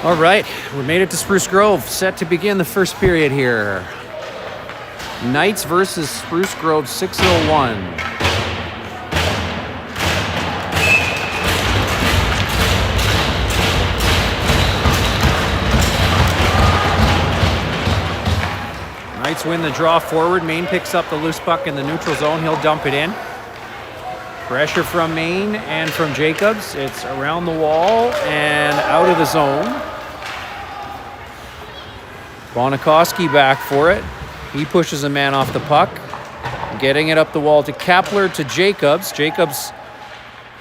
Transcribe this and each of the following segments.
All right, we made it to Spruce Grove, set to begin the first period here. Knights versus Spruce Grove 601. Knights win the draw forward. Maine picks up the loose puck in the neutral zone. He'll dump it in. Pressure from Maine and from Jacobs. It's around the wall and out of the zone. Bonikoski back for it. He pushes a man off the puck. Getting it up the wall to Kapler to Jacobs. Jacobs,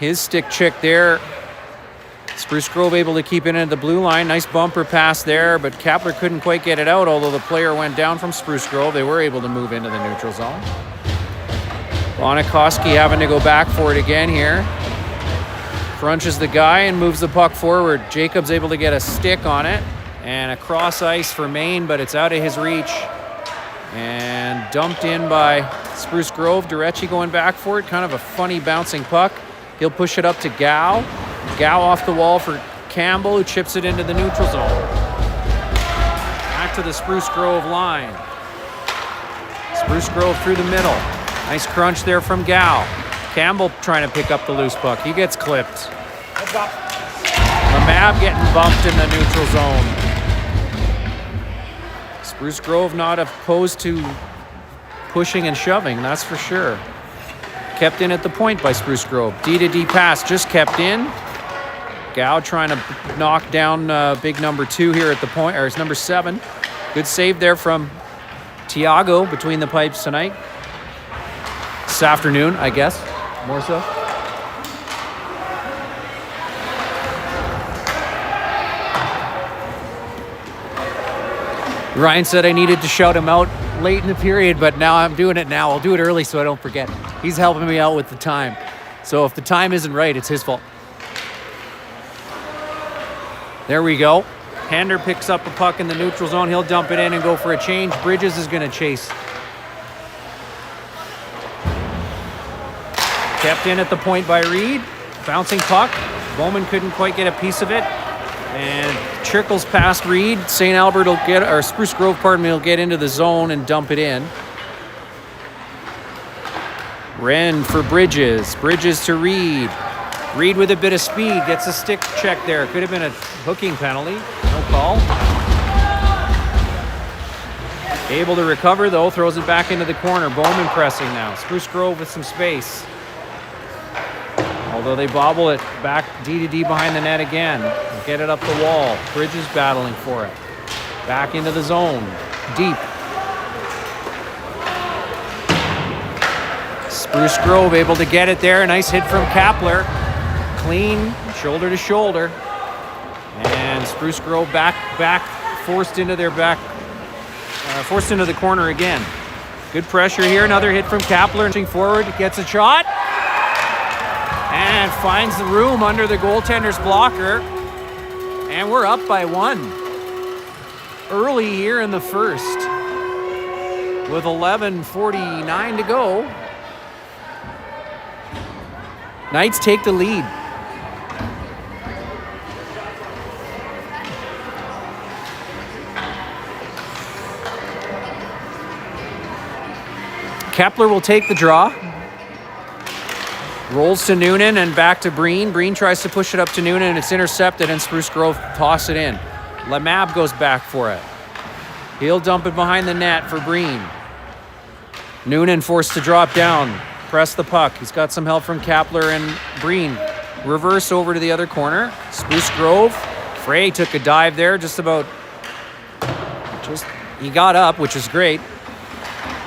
his stick check there. Spruce Grove able to keep it into the blue line. Nice bumper pass there, but Kapler couldn't quite get it out, although the player went down from Spruce Grove. They were able to move into the neutral zone. Bonikoski having to go back for it again here. Crunches the guy and moves the puck forward. Jacobs able to get a stick on it. And a cross ice for Maine, but it's out of his reach. And dumped in by Spruce Grove. Durecci going back for it. Kind of a funny bouncing puck. He'll push it up to Gow. Gow off the wall for Campbell, who chips it into the neutral zone. Back to the Spruce Grove line. Spruce Grove through the middle. Nice crunch there from Gow. Campbell trying to pick up the loose puck. He gets clipped. Lamab getting bumped in the neutral zone. Spruce Grove not opposed to pushing and shoving, that's for sure. Kept in at the point by Spruce Grove. D-to-D pass just kept in. Gow trying to knock down big number 2 here at the point, or it's number 7. Good save there from Tiago between the pipes tonight. This afternoon, I guess, more so. Ryan said I needed to shout him out late in the period, but now I'm doing it now. I'll do it early so I don't forget. He's helping me out with the time. So if the time isn't right, it's his fault. There we go. Hander picks up a puck in the neutral zone. He'll dump it in and go for a change. Bridges is going to chase. Kept in at the point by Reed. Bouncing puck. Bowman couldn't quite get a piece of it. And trickles past Reed. St. Albert will get, or Spruce Grove, pardon me, will get into the zone and dump it in. Wren for Bridges. Bridges to Reed. Reed with a bit of speed. Gets a stick check there. Could have been a hooking penalty. No call. Able to recover, though. Throws it back into the corner. Bowman pressing now. Spruce Grove with some space. Although they bobble it back D-to-D behind the net again. Get it up the wall. Bridges battling for it. Back into the zone. Deep. Spruce Grove able to get it there. Nice hit from Kapler. Clean, shoulder to shoulder. And Spruce Grove back, forced into their back, forced into the corner again. Good pressure here. Another hit from Kapler. Inching forward, gets a shot. And finds the room under the goaltender's blocker. And we're up by 1. Early here in the first. With 11:49 to go. Knights take the lead. Kapler will take the draw. Rolls to Noonan and back to Breen. Breen tries to push it up to Noonan and it's intercepted and Spruce Grove toss it in. Lamab goes back for it. He'll dump it behind the net for Breen. Noonan forced to drop down. Press the puck. He's got some help from Kapler and Breen. Reverse over to the other corner. Spruce Grove. Frey took a dive there he got up, which is great.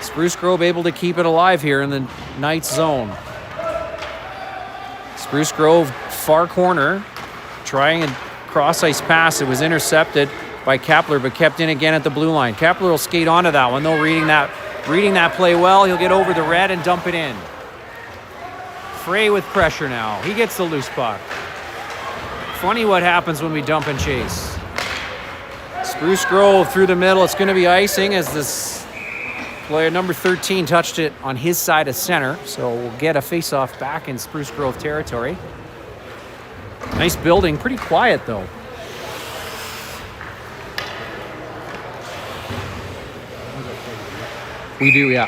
Spruce Grove able to keep it alive here in the Knights zone. Spruce Grove, far corner, trying a cross-ice pass. It was intercepted by Kapler, but kept in again at the blue line. Kapler will skate onto that one, though, reading that play well. He'll get over the red and dump it in. Frey with pressure now. He gets the loose puck. Funny what happens when we dump and chase. Spruce Grove through the middle. It's going to be icing as this player, number 13, touched it on his side of center. So we'll get a face-off back in Spruce Grove territory. Nice building. Pretty quiet, though. We do, yeah.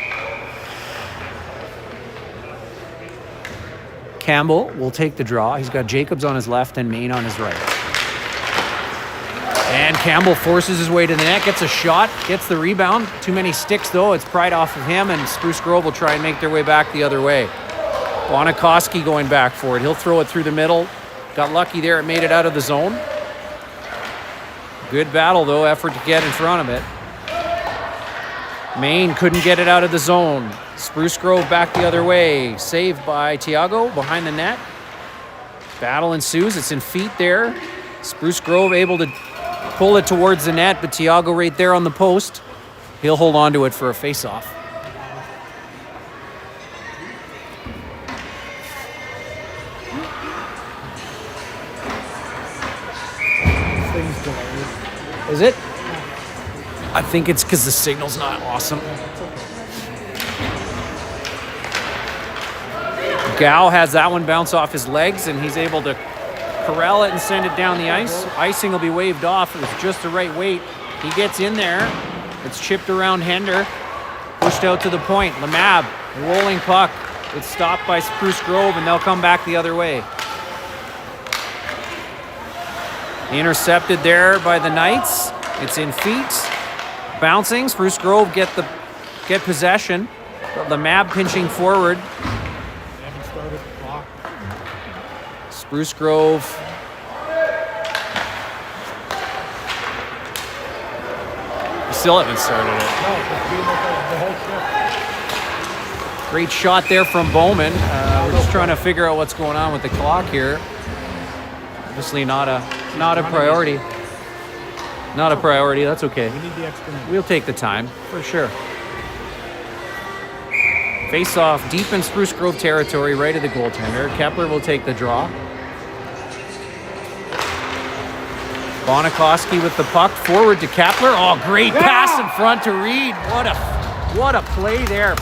Campbell will take the draw. He's got Jacobs on his left and Main on his right. And Campbell forces his way to the net, gets a shot, gets the rebound. Too many sticks, though. It's pried off of him, and Spruce Grove will try and make their way back the other way. Bonikoski going back for it. He'll throw it through the middle. Got lucky there. It made it out of the zone. Good battle, though. Effort to get in front of it. Main couldn't get it out of the zone. Spruce Grove back the other way. Saved by Tiago behind the net. Battle ensues. It's in feet there. Spruce Grove able to pull it towards the net, but Tiago right there on the post. He'll hold on to it for a face-off. Is it? I think it's because the signal's not awesome. Gao has that one bounce off his legs, and he's able to corral it and send it down the ice. Icing will be waved off. It was just the right weight. He gets in there. It's chipped around Hender. Pushed out to the point. Lemab, rolling puck. It's stopped by Spruce Grove, and they'll come back the other way. Intercepted there by the Knights. It's in feet. Bouncing. Spruce Grove get possession. But Lemab pinching forward. Spruce Grove. We still haven't started it. Great shot there from Bowman. We're just trying to figure out what's going on with the clock here. Obviously not a priority. Not a priority. That's okay. We need the extra minute. We'll take the time for sure. Face off deep in Spruce Grove territory, right of the goaltender. Kepler will take the draw. Bonikoski with the puck forward to Kepler. Oh, great pass in front to Reed. What a play there.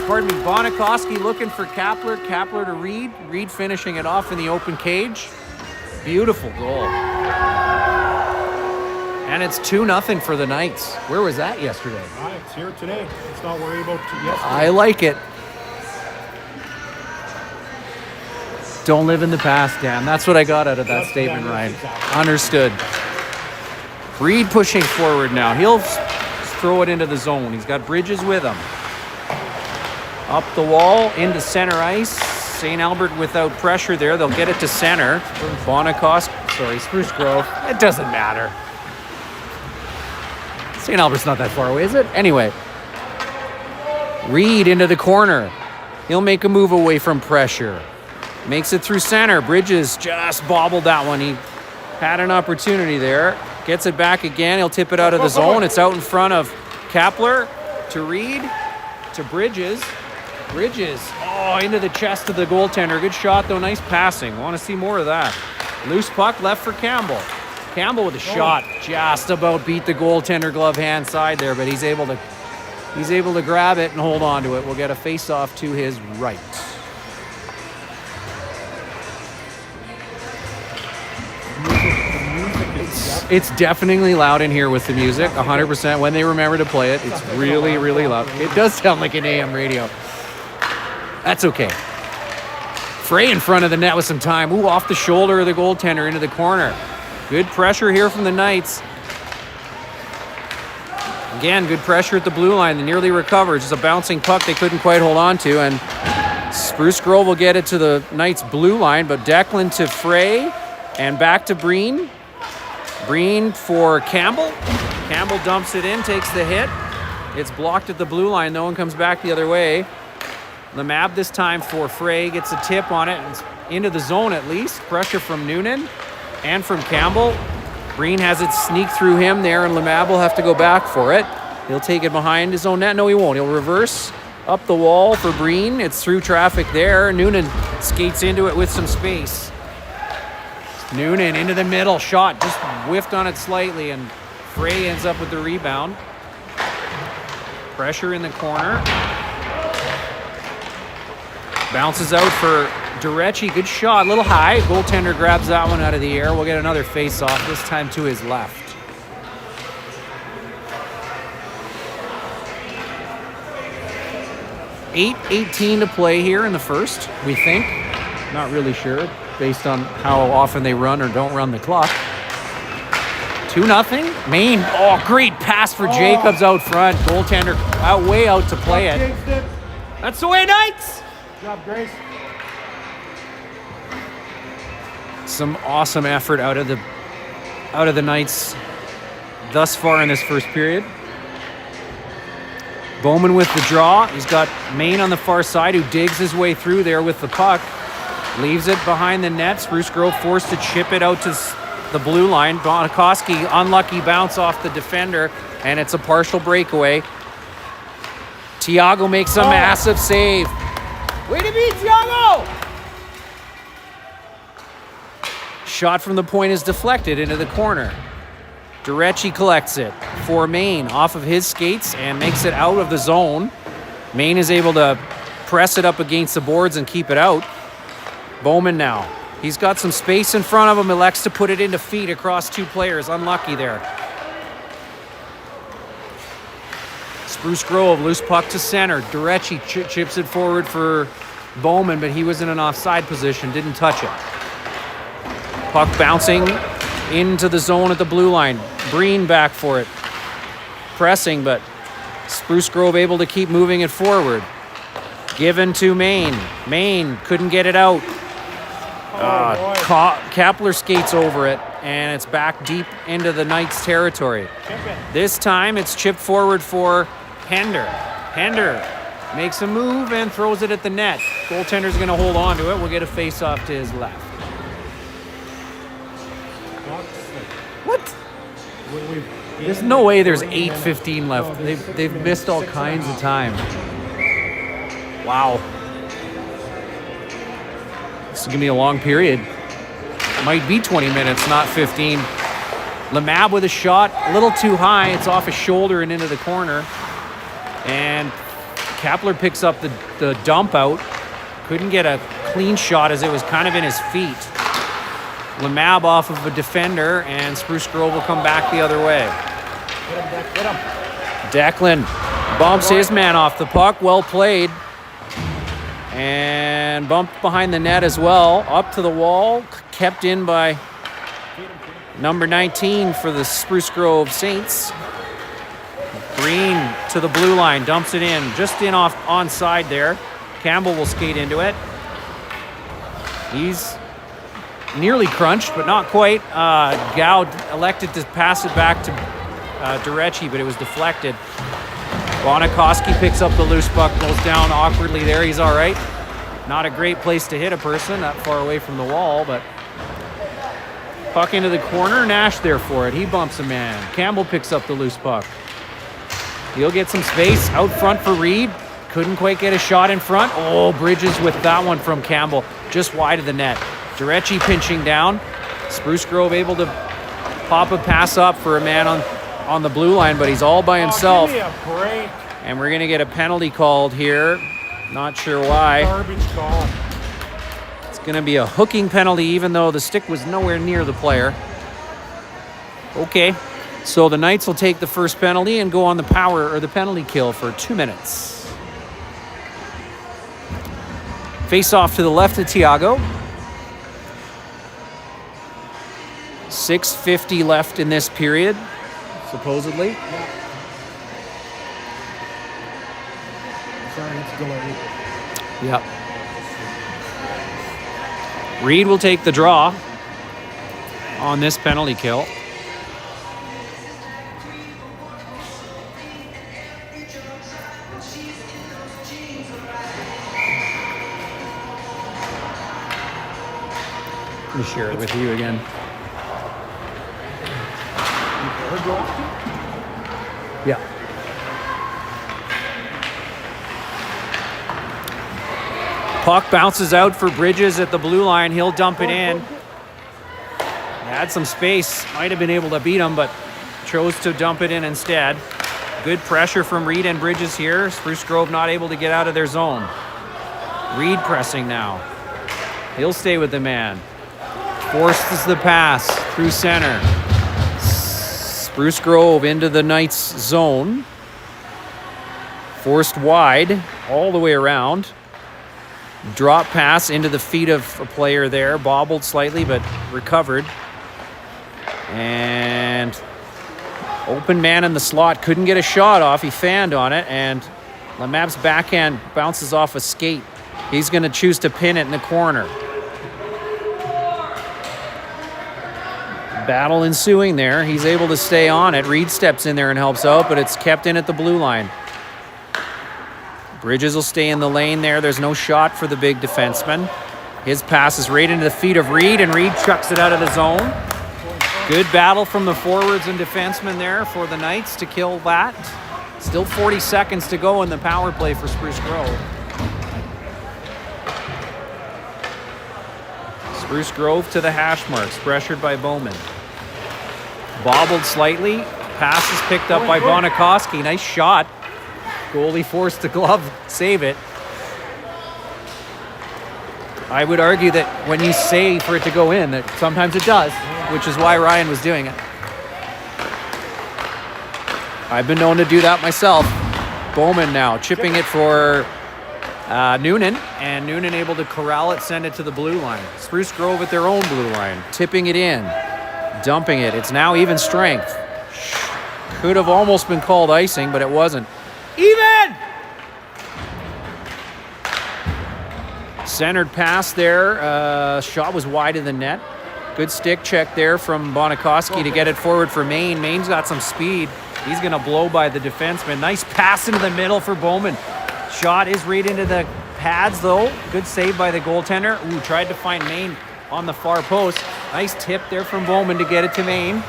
Bonikoski looking for Kepler. Kepler to Reed. Reed finishing it off in the open cage. Beautiful goal. And it's 2-0 for the Knights. Where was that yesterday? It's here today. Let's not worry about yesterday. I like it. Don't live in the past, Dan. That's what I got out of that statement, Ryan. Exactly. Understood. Reed pushing forward now. He'll throw it into the zone. He's got Bridges with him. Up the wall, into center ice. St. Albert without pressure there. They'll get it to center. Spruce Grove. It doesn't matter. St. Albert's not that far away, is it? Anyway. Reed into the corner. He'll make a move away from pressure. Makes it through center. Bridges just bobbled that one. He had an opportunity there. Gets it back again. He'll tip it out of the zone. It's out in front of Kepler to Reed to Bridges. Bridges, into the chest of the goaltender. Good shot, though. Nice passing. Want to see more of that. Loose puck left for Campbell. Campbell with a shot. Just about beat the goaltender glove hand side there, but he's able to grab it and hold on to it. We'll get a face-off to his right. It's definitely loud in here with the music, 100%. When they remember to play it, it's really, really loud. It does sound like an AM radio. That's okay. Frey in front of the net with some time. Off the shoulder of the goaltender into the corner. Good pressure here from the Knights. Again, good pressure at the blue line. They nearly recovered. Just a bouncing puck they couldn't quite hold on to. And Spruce Grove will get it to the Knights' blue line, but Declan to Frey and back to Breen. Breen for Campbell. Campbell dumps it in, takes the hit. It's blocked at the blue line. No one comes back the other way. Lemab this time for Frey. Gets a tip on it. It's into the zone at least. Pressure from Noonan and from Campbell. Breen has it sneak through him there, and Lemab will have to go back for it. He'll take it behind his own net. No, he won't. He'll reverse up the wall for Breen. It's through traffic there. Noonan skates into it with some space. Noonan into the middle. Shot just whiffed on it slightly, and Frey ends up with the rebound. Pressure in the corner. Bounces out for Durecci. Good shot. A little high. Goaltender grabs that one out of the air. We'll get another face-off, this time to his left. 8:18 to play here in the first, we think. Not really sure, based on how often they run or don't run the clock. 2-0. Maine, oh, great pass for Jacobs out front. Goaltender way out to play it. That's the way, Knights! Good job, Grace. Some awesome effort out of the Knights thus far in this first period. Bowman with the draw. He's got Maine on the far side who digs his way through there with the puck. Leaves it behind the net. Spruce Grove forced to chip it out to the blue line. Bonikoski, unlucky bounce off the defender, and it's a partial breakaway. Tiago makes a massive save. Way to be, Tiago! Shot from the point is deflected into the corner. Durecci collects it for Maine off of his skates and makes it out of the zone. Maine is able to press it up against the boards and keep it out. Bowman now. He's got some space in front of him. Elects to put it into feet across two players. Unlucky there. Spruce Grove, loose puck to center. Durecci chips it forward for Bowman, but he was in an offside position. Didn't touch it. Puck bouncing into the zone at the blue line. Breen back for it. Pressing, but Spruce Grove able to keep moving it forward. Given to Maine. Maine couldn't get it out. Kapler skates over it, and it's back deep into the Knights' territory. This time, it's chipped forward for Hender. Hender makes a move and throws it at the net. Goaltender's going to hold on to it. We'll get a face-off to his left. What? There's no way there's 8:15 left. They've missed all kinds of time. Wow. This is going to be a long period. It might be 20 minutes, not 15. Lemab with a shot, a little too high. It's off his shoulder and into the corner. And Kapler picks up the dump out. Couldn't get a clean shot as it was kind of in his feet. Lemab off of a defender, and Spruce Grove will come back the other way. Get him. Declan bumps his man off the puck. Well played. And bumped behind the net as well. Up to the wall. Kept in by number 19 for the Spruce Grove Saints. Green to the blue line. Dumps it in. Just in off onside there. Campbell will skate into it. He's nearly crunched, but not quite. Gow elected to pass it back to Durecci, but it was deflected. Bonikoski picks up the loose puck, goes down awkwardly there. He's all right. Not a great place to hit a person that far away from the wall, but puck into the corner. Nash there for it. He bumps a man. Campbell picks up the loose puck. He'll get some space out front for Reed. Couldn't quite get a shot in front. Oh, Bridges with that one from Campbell, just wide of the net. Durecci pinching down. Spruce Grove able to pop a pass up for a man on the blue line, but he's all by himself. Give me a break. And we're going to get a penalty called here. Not sure why. Garbage call. It's going to be a hooking penalty, even though the stick was nowhere near the player. Okay, so the Knights will take the first penalty and go on the power or the penalty kill for 2 minutes. Face off to the left of Tiago. 6:50 left in this period, supposedly. Sorry, it's delayed. Yep. Reed will take the draw on this penalty kill. Let me share it with you again. Yeah. Puck bounces out for Bridges at the blue line. He'll dump it in. Had some space. Might have been able to beat him, but chose to dump it in instead. Good pressure from Reed and Bridges here. Spruce Grove not able to get out of their zone. Reed pressing now. He'll stay with the man. Forces the pass through center. Spruce Grove into the Knights zone. Forced wide all the way around. Drop pass into the feet of a player there. Bobbled slightly, but recovered. And open man in the slot. Couldn't get a shot off. He fanned on it. And Lemab's backhand bounces off a skate. He's going to choose to pin it in the corner. Battle ensuing there. He's able to stay on it. Reed steps in there and helps out, but it's kept in at the blue line. Bridges will stay in the lane there. There's no shot for the big defenseman. His pass is right into the feet of Reed, and Reed chucks it out of the zone. Good battle from the forwards and defensemen there for the Knights to kill that. Still 40 seconds to go in the power play for Spruce Grove. Spruce Grove to the hash marks, pressured by Bowman. Bobbled slightly. Pass is picked up by Bonikoski. Nice shot. Goalie forced the glove, save it. I would argue that when you say for it to go in, that sometimes it does, which is why Ryan was doing it. I've been known to do that myself. Bowman now chipping it for Noonan, and Noonan able to corral it, send it to the blue line. Spruce Grove at their own blue line, tipping it in, dumping it. It's now even strength. Could have almost been called icing, but it wasn't. Even! Centered pass there. Shot was wide of the net. Good stick check there from Bonikoski to get it forward for Maine. Maine's got some speed. He's going to blow by the defenseman. Nice pass into the middle for Bowman. Shot is right into the pads, though. Good save by the goaltender. Ooh, tried to find Maine on the far post. Nice tip there from Bowman to get it to Maine.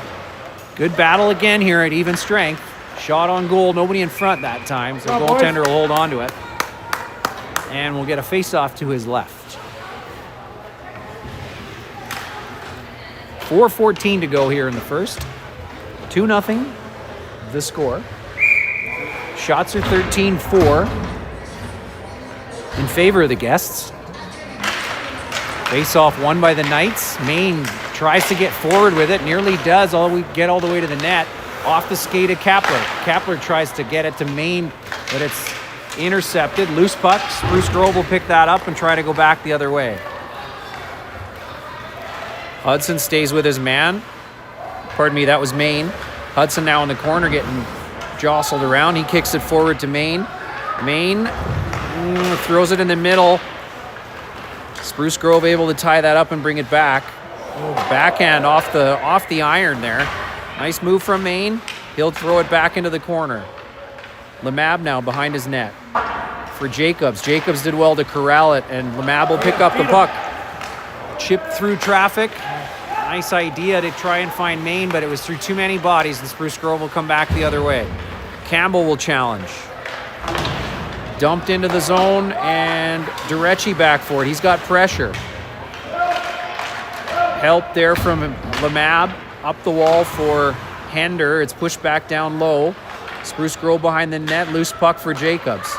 Good battle again here at even strength. Shot on goal. Nobody in front that time, so the goaltender will hold on to it. And we'll get a face-off to his left. 4:14 to go here in the first. 2-0, the score. Shots are 13-4 in favor of the guests. Face-off won by the Knights. Maine tries to get forward with it, nearly does. We get all the way to the net. Off the skate of Kapler. Kapler tries to get it to Maine, but it's intercepted. Loose puck. Spruce Grove will pick that up and try to go back the other way. Hudson stays with his man. Pardon me, that was Maine. Hudson now in the corner getting jostled around. He kicks it forward to Maine. Maine throws it in the middle. Spruce Grove able to tie that up and bring it back. Backhand off the iron there. Nice move from Maine. He'll throw it back into the corner. Lemab now behind his net for Jacobs. Jacobs did well to corral it, and Lemab will pick up the puck. Chip through traffic. Nice idea to try and find Maine, but it was through too many bodies, and Spruce Grove will come back the other way. Campbell will challenge. Dumped into the zone, and Durecci back for it. He's got pressure. Help there from Lemab. Up the wall for Hender. It's pushed back down low. Spruce Grove behind the net. Loose puck for Jacobs.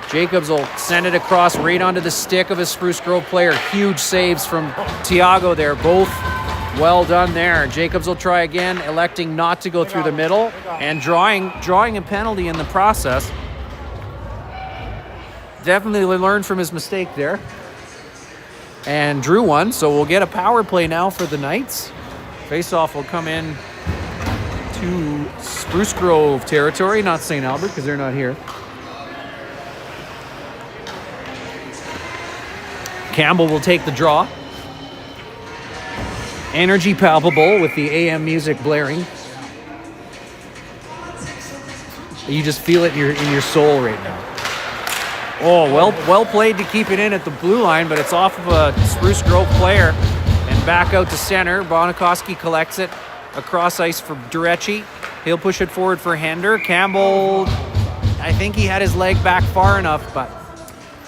Jacobs will send it across right onto the stick of a Spruce Grove player. Huge saves from Tiago there. Both well done there. Jacobs will try again, electing not to go through the middle and drawing a penalty in the process. Definitely learned from his mistake there. And drew one, so we'll get a power play now for the Knights. Face-off will come in to Spruce Grove territory, not St. Albert, because they're not here. Campbell will take the draw. Energy palpable with the AM music blaring. You just feel it in your soul right now. Oh, well played to keep it in at the blue line, but it's off of a Spruce Grove player. And back out to center. Bonikoski collects it across ice for Durecci. He'll push it forward for Hender. Campbell, I think he had his leg back far enough, but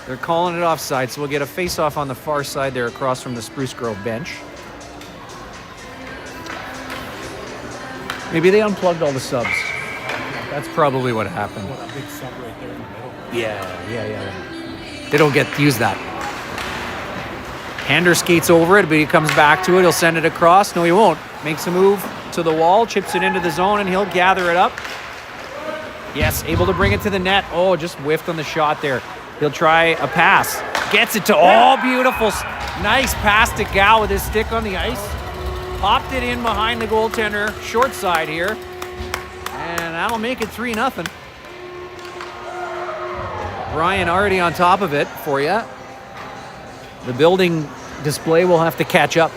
they're calling it offside, so we'll get a face-off on the far side there across from the Spruce Grove bench. Maybe they unplugged all the subs. That's probably what happened. What a big sub right there in the middle. Yeah. They don't get to use that. Hender skates over it, but he comes back to it. He'll send it across. No, he won't. Makes a move to the wall, chips it into the zone, and he'll gather it up. Yes, able to bring it to the net. Oh, just whiffed on the shot there. He'll try a pass. Gets it to, oh, beautiful. Nice pass to Gal with his stick on the ice. Popped it in behind the goaltender, short side here. And that'll make it 3-0. Ryan already on top of it for you. The building display will have to catch up.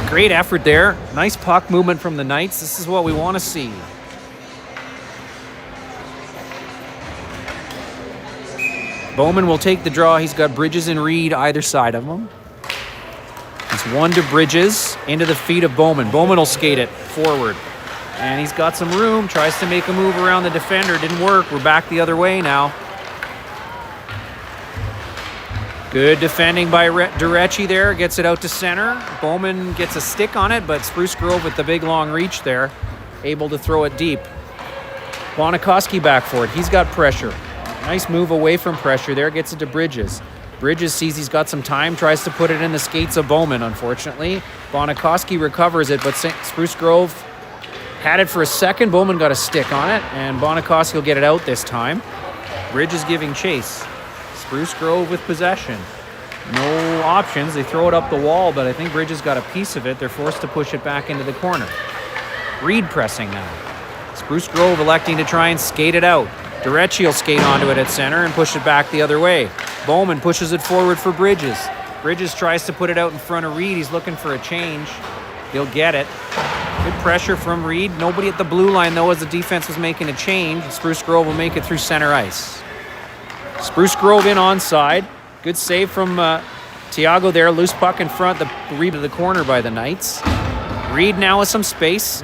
Great effort there. Nice puck movement from the Knights. This is what we want to see. Bowman will take the draw. He's got Bridges and Reed either side of him. It's one to Bridges, into the feet of Bowman. Bowman will skate it forward. And he's got some room, tries to make a move around the defender. Didn't work. We're back the other way now. Good defending by Durecci there. Gets it out to center. Bowman gets a stick on it, but Spruce Grove with the big long reach there, able to throw it deep. Bonikoski back for it. He's got pressure. Nice move away from pressure there. Gets it to Bridges. Bridges sees he's got some time, tries to put it in the skates of Bowman, unfortunately. Bonikoski recovers it, but Spruce Grove had it for a second. Bowman got a stick on it, and Bonikoski will get it out this time. Bridges giving chase. Spruce Grove with possession. No options. They throw it up the wall, but I think Bridges got a piece of it. They're forced to push it back into the corner. Reed pressing now. Spruce Grove electing to try and skate it out. Durecci will skate onto it at center and push it back the other way. Bowman pushes it forward for Bridges. Bridges tries to put it out in front of Reed. He's looking for a change. He'll get it. Good pressure from Reed. Nobody at the blue line, though, as the defense was making a change. Spruce Grove will make it through center ice. Spruce Grove in onside. Good save from Tiago there. Loose puck in front. The read of the corner by the Knights. Reed now with some space.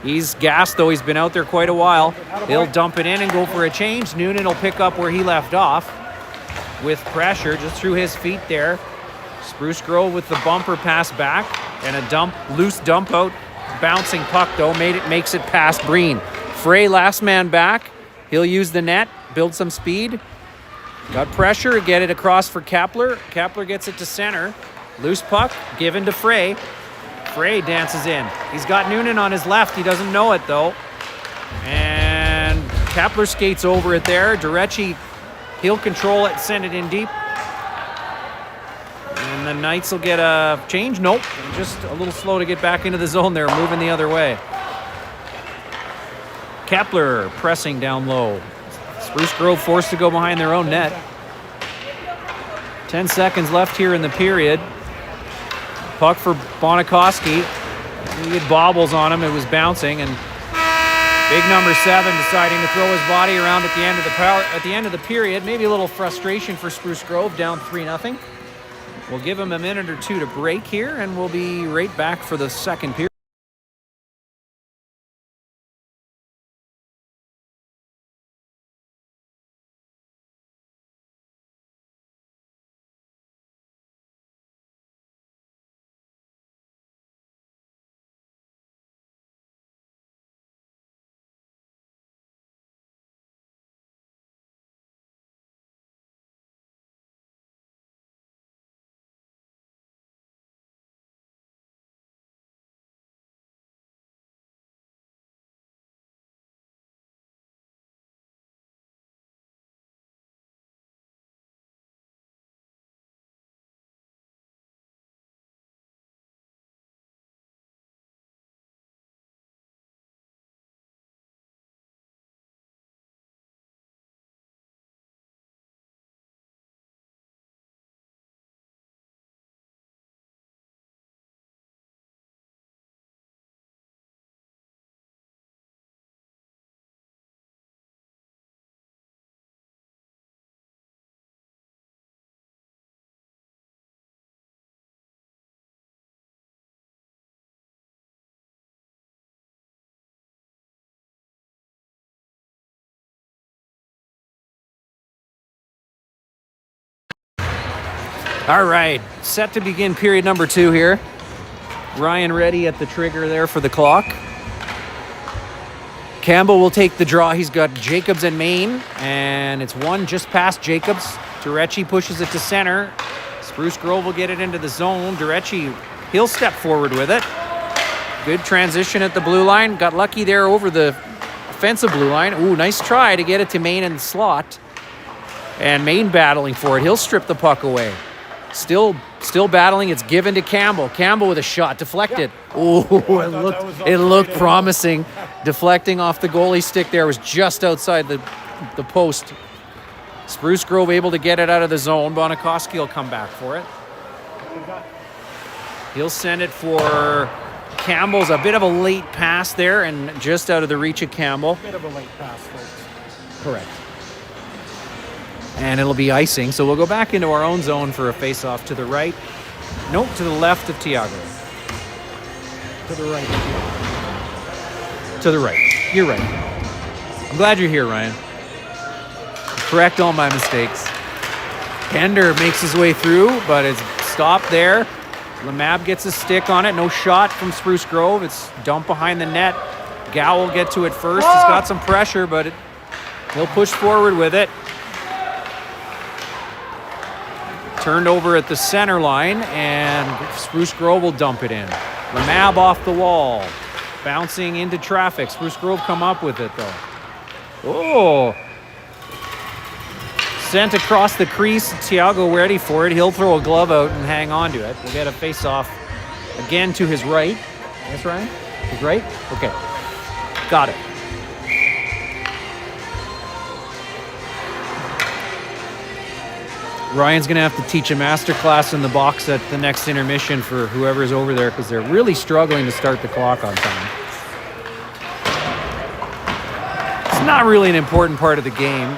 He's gassed, though. He's been out there quite a while. He'll dump it in and go for a change. Noonan will pick up where he left off with pressure just through his feet there. Spruce Grove with the bumper pass back and a loose dump out. Bouncing puck, though, makes it past Breen. Frey last man back. He'll use the net, build some speed. Got pressure, get it across for Kapler. Kapler gets it to center. Loose puck, given to Frey. Frey dances in. He's got Noonan on his left. He doesn't know it, though. And Kapler skates over it there. Durecci, he'll control it, send it in deep. And the Knights will get a change. Nope. Just a little slow to get back into the zone there, moving the other way. Kapler pressing down low. Spruce Grove forced to go behind their own net. 10 seconds left here in the period. Puck for Bonikoski. He had bobbles on him. It was bouncing, and big number 7 deciding to throw his body around at the end of the period. Maybe a little frustration for Spruce Grove, down 3-0. We'll give him a minute or two to break here, and we'll be right back for the second period. All right, set to begin period number 2 here. Ryan ready at the trigger there for the clock. Campbell will take the draw. He's got Jacobs and Main, and it's one just past Jacobs. Durecci pushes it to center. Spruce Grove will get it into the zone. Durecci, he'll step forward with it. Good transition at the blue line. Got lucky there over the defensive blue line. Ooh, nice try to get it to Maine in the slot. And Maine battling for it. He'll strip the puck away. Still battling. It's given to Campbell. Campbell with a shot. Deflected. Ooh, it looked promising. Deflecting off the goalie stick there was just outside the post. Spruce Grove able to get it out of the zone. Bonikoski will come back for it. He'll send it for Campbell's. A bit of a late pass there and just out of the reach of Campbell. Bit of a late pass, folks. Correct. And it'll be icing. So we'll go back into our own zone for a face-off to the right. Nope, to the left of Tiago. To the right. To the right. You're right. I'm glad you're here, Ryan. Correct all my mistakes. Pender makes his way through, but it's stopped there. Lemab gets a stick on it. No shot from Spruce Grove. It's dumped behind the net. Gow will get to it first. He's got some pressure, but he'll push forward with it. Turned over at the center line, and Spruce Grove will dump it in. Lemab off the wall. Bouncing into traffic. Spruce Grove come up with it, though. Oh! Sent across the crease. Tiago ready for it. He'll throw a glove out and hang on to it. We'll get a face-off again to his right. That's Ryan? His right? Okay. Got it. Ryan's going to have to teach a master class in the box at the next intermission for whoever's over there because they're really struggling to start the clock on time. It's not really an important part of the game.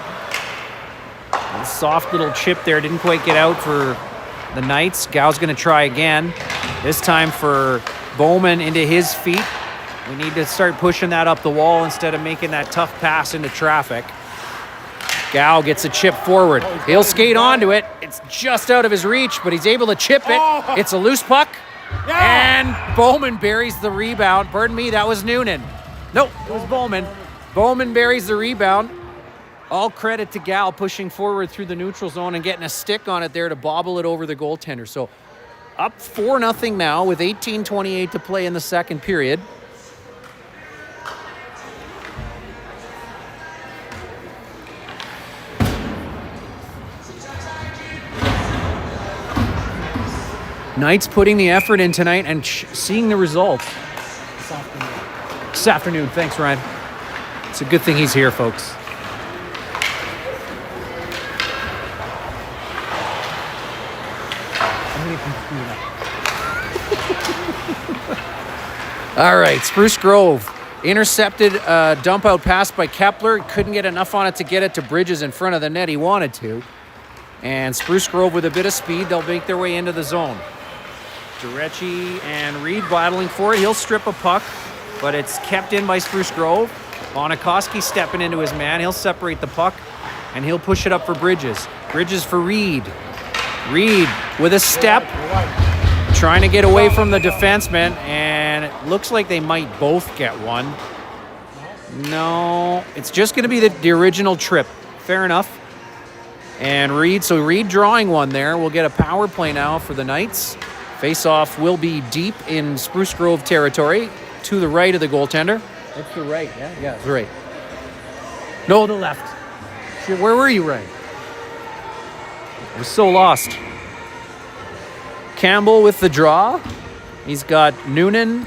A soft little chip there didn't quite get out for the Knights. Gow's going to try again. This time for Bowman into his feet. We need to start pushing that up the wall instead of making that tough pass into traffic. Gow gets a chip forward. He'll skate onto it. It's just out of his reach, but he's able to chip it. It's a loose puck. And Bowman buries the rebound. Pardon me, that was Noonan. Nope, it was Bowman. Bowman buries the rebound. All credit to Gow pushing forward through the neutral zone and getting a stick on it there to bobble it over the goaltender. So up 4-0 now with 18:28 to play in the second period. Knights putting the effort in tonight and seeing the results. This afternoon. Thanks, Ryan. It's a good thing he's here, folks. All right, Spruce Grove intercepted a dump out pass by Kepler. Couldn't get enough on it to get it to Bridges in front of the net he wanted to. And Spruce Grove with a bit of speed, they'll make their way into the zone. Durecci and Reed battling for it. He'll strip a puck, but it's kept in by Spruce Grove. Bonikoski stepping into his man. He'll separate the puck, and he'll push it up for Bridges. Bridges for Reed. Reed with a step, trying to get away from the defenseman, and it looks like they might both get one. No, it's just going to be the original trip. Fair enough. And Reed drawing one there. We'll get a power play now for the Knights. Face-off will be deep in Spruce Grove territory to the right of the goaltender. It's the right, yeah? Yeah, it's the right. No, the left. Shit, where were you, Ray? I was so lost. Campbell with the draw. He's got Noonan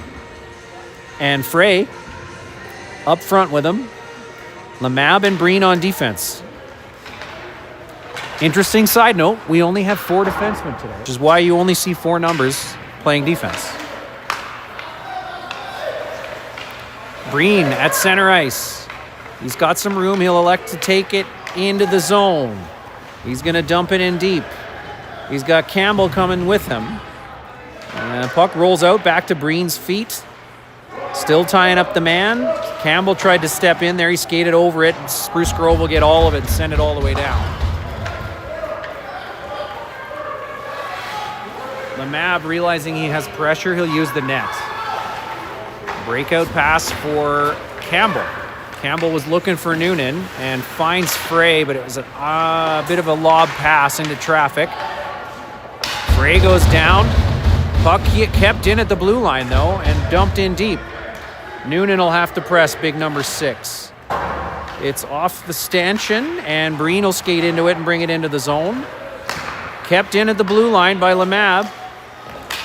and Frey up front with him. Lemab and Breen on defense. Interesting side note, we only have 4 defensemen today, which is why you only see 4 numbers playing defense. Breen at center ice. He's got some room. He'll elect to take it into the zone. He's going to dump it in deep. He's got Campbell coming with him. And the puck rolls out back to Breen's feet. Still tying up the man. Campbell tried to step in there. He skated over it. Spruce Grove will get all of it and send it all the way down. Lemab realizing he has pressure, he'll use the net. Breakout pass for Campbell. Campbell was looking for Noonan and finds Frey, but it was a bit of a lob pass into traffic. Frey goes down. Puck kept in at the blue line, though, and dumped in deep. Noonan will have to press big number 6. It's off the stanchion, and Breen will skate into it and bring it into the zone. Kept in at the blue line by Lemab.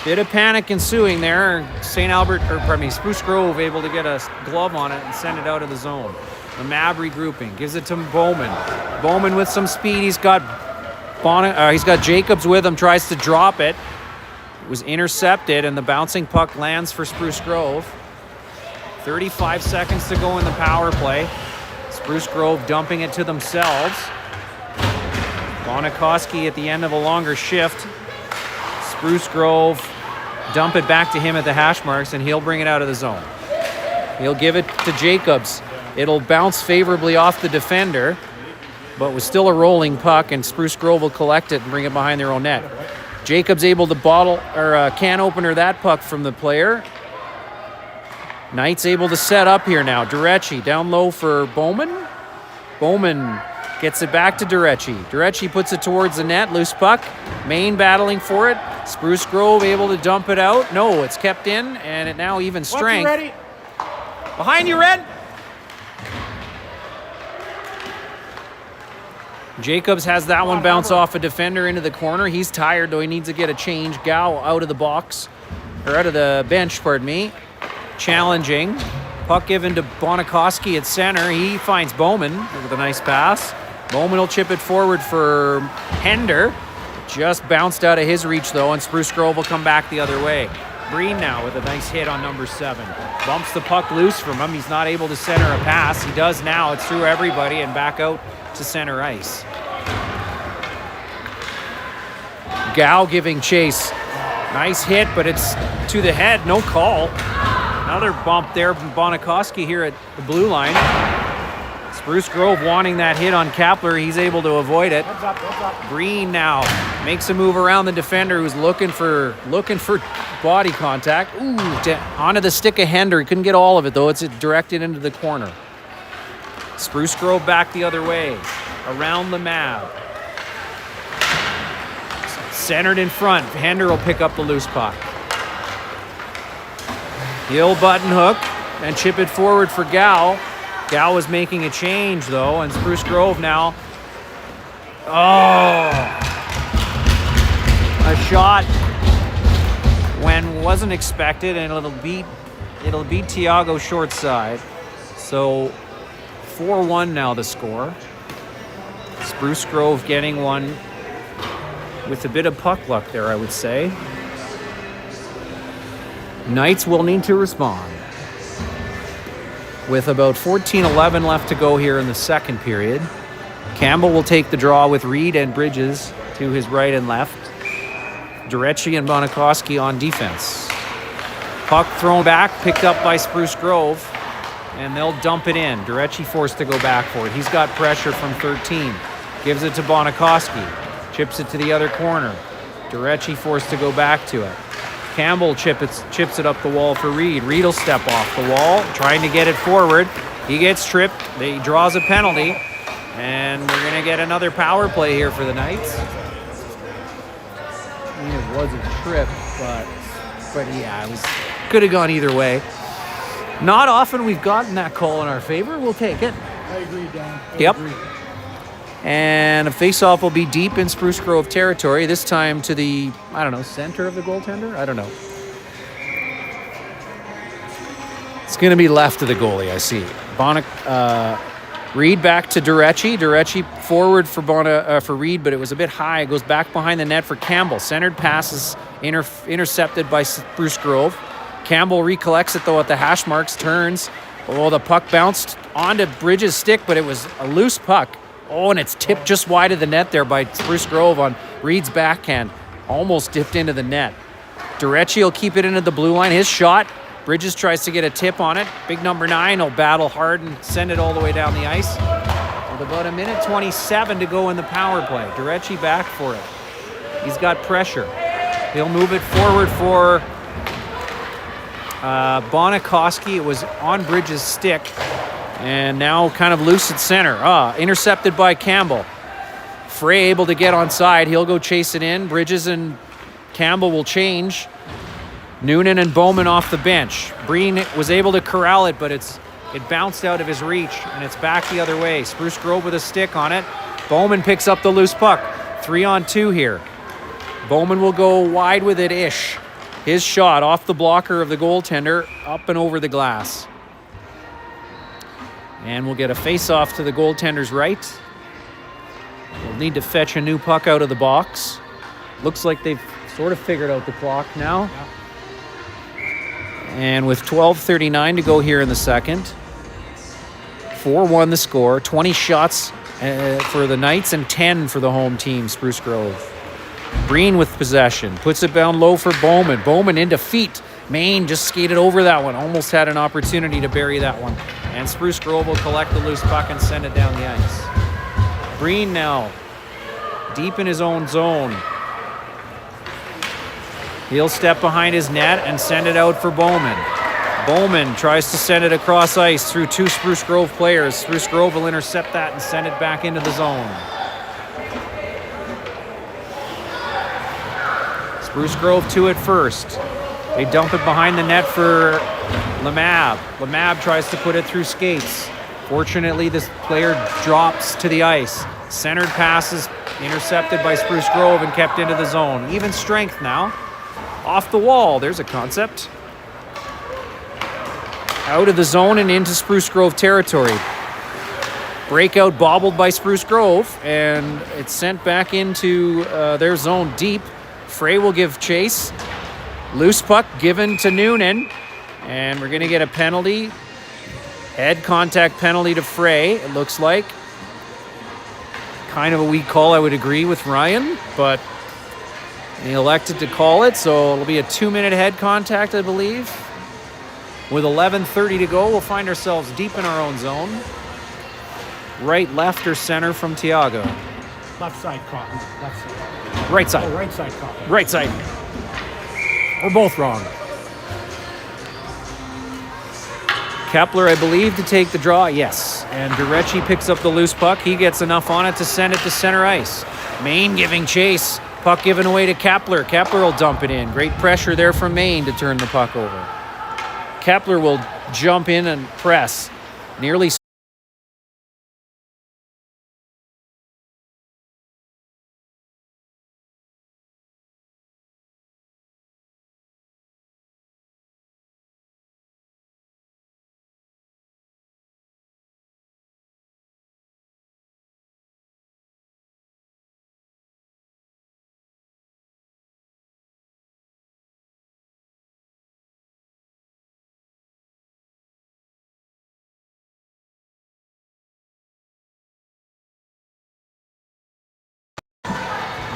Bit of panic ensuing there. Spruce Grove able to get a glove on it and send it out of the zone. Lemab regrouping, gives it to Bowman. Bowman with some speed. He's got Jacobs with him, tries to drop it. It was intercepted, and the bouncing puck lands for Spruce Grove. 35 seconds to go in the power play. Spruce Grove dumping it to themselves. Bonikoski at the end of a longer shift. Spruce Grove dump it back to him at the hash marks, and he'll bring it out of the zone. He'll give it to Jacobs. It'll bounce favorably off the defender, but was still a rolling puck, and Spruce Grove will collect it and bring it behind their own net. Jacobs able to can opener that puck from the player. Knight's able to set up here now. Durecci down low for Bowman. Bowman gets it back to Durecci. Durecci puts it towards the net. Loose puck. Maine battling for it. Spruce Grove able to dump it out. No, it's kept in, and it now even strength. Ready? Behind you, Red. Jacobs has that one bounce off a defender into the corner. He's tired, though. He needs to get a change. Gow out of the box, or out of the bench, pardon me. Challenging. Puck given to Bonikoski at center. He finds Bowman with a nice pass. Bowman will chip it forward for Hender. Just bounced out of his reach, though, and Spruce Grove will come back the other way. Breen now with a nice hit on number 7. Bumps the puck loose from him. He's not able to center a pass. He does now. It's through everybody and back out to center ice. Gow giving chase. Nice hit, but it's to the head. No call. Another bump there from Bonikoski here at the blue line. Spruce Grove wanting that hit on Kapler. He's able to avoid it. Heads up. Breen now makes a move around the defender who's looking for body contact. Ooh, onto the stick of Hender. He couldn't get all of it, though. It's directed into the corner. Spruce Grove back the other way. Around the map. Centered in front. Hender will pick up the loose puck. He'll button hook and chip it forward for Gow. Gow was making a change, though, and Spruce Grove now. Oh! A shot when wasn't expected, and it'll beat Tiago short side. So 4-1 now the score. Spruce Grove getting one with a bit of puck luck there, I would say. Knights will need to respond. With about 14-11 left to go here in the second period. Campbell will take the draw with Reed and Bridges to his right and left. Durecci and Bonikoski on defense. Puck thrown back, picked up by Spruce Grove, and they'll dump it in. Durecci forced to go back for it. He's got pressure from 13. Gives it to Bonikoski. Chips it to the other corner. Durecci forced to go back to it. Campbell chips it up the wall for Reed. Reed will step off the wall, trying to get it forward. He gets tripped. He draws a penalty. And we're going to get another power play here for the Knights. I mean, it was a trip, but yeah, it could have gone either way. Not often we've gotten that call in our favor. We'll take it. I agree, Dan. I Yep. agree. And a face-off will be deep in Spruce Grove territory, this time to the, center of the goaltender? I don't know. It's going to be left of the goalie, I see. Reed back to Durecci. Durecci forward for Reed, but it was a bit high. It goes back behind the net for Campbell. Centered passes intercepted by Spruce Grove. Campbell recollects it, though, at the hash marks, turns. Oh, the puck bounced onto Bridges' stick, but it was a loose puck. Oh, and it's tipped just wide of the net there by Spruce Grove on Reed's backhand. Almost dipped into the net. Durecci will keep it into the blue line. His shot. Bridges tries to get a tip on it. Big number 9 will battle hard and send it all the way down the ice. With about a minute 27 to go in the power play. Durecci back for it. He's got pressure. He'll move it forward for Bonikoski. It was on Bridges' stick. And now kind of loose at center. Intercepted by Campbell. Frey able to get onside. He'll go chase it in. Bridges and Campbell will change. Noonan and Bowman off the bench. Breen was able to corral it, but it's It bounced out of his reach, and it's back the other way. Spruce Grove with a stick on it. Bowman picks up the loose puck. 3-on-2 here. Bowman will go wide with it-ish. His shot off the blocker of the goaltender, up and over the glass. And we'll get a face-off to the goaltender's right. We'll need to fetch a new puck out of the box. Looks like they've sort of figured out the clock now. And with 12:39 to go here in the second, 4-1 the score. 20 shots for the Knights and 10 for the home team, Spruce Grove. Breen with possession, puts it down low for Bowman. Bowman into feet. Maine just skated over that one, almost had an opportunity to bury that one. And Spruce Grove will collect the loose puck and send it down the ice. Breen now, deep in his own zone. He'll step behind his net and send it out for Bowman. Bowman tries to send it across ice through two Spruce Grove players. Spruce Grove will intercept that and send it back into the zone. Spruce Grove to it first. They dump it behind the net for Lemab. Lemab tries to put it through skates. Fortunately, this player drops to the ice. Centered passes intercepted by Spruce Grove and kept into the zone. Even strength now. Off the wall, there's a concept. Out of the zone and into Spruce Grove territory. Breakout bobbled by Spruce Grove, and it's sent back into their zone deep. Frey will give chase. Loose puck given to Noonan, and we're going to get a penalty. Head contact penalty to Frey, it looks like. Kind of a weak call, I would agree with Ryan, but he elected to call it, so it'll be a 2-minute head contact, I believe. With 11:30 to go, we'll find ourselves deep in our own zone. Right, left, or center from Tiago? Left side, Cotton. Left side. Right side. Oh, right side, Cotton. Right side. We're both wrong. Kepler, I believe, to take the draw. Yes. And Durecci picks up the loose puck. He gets enough on it to send it to center ice. Maine giving chase. Puck given away to Kepler. Kepler will dump it in. Great pressure there from Maine to turn the puck over. Kepler will jump in and press. Nearly.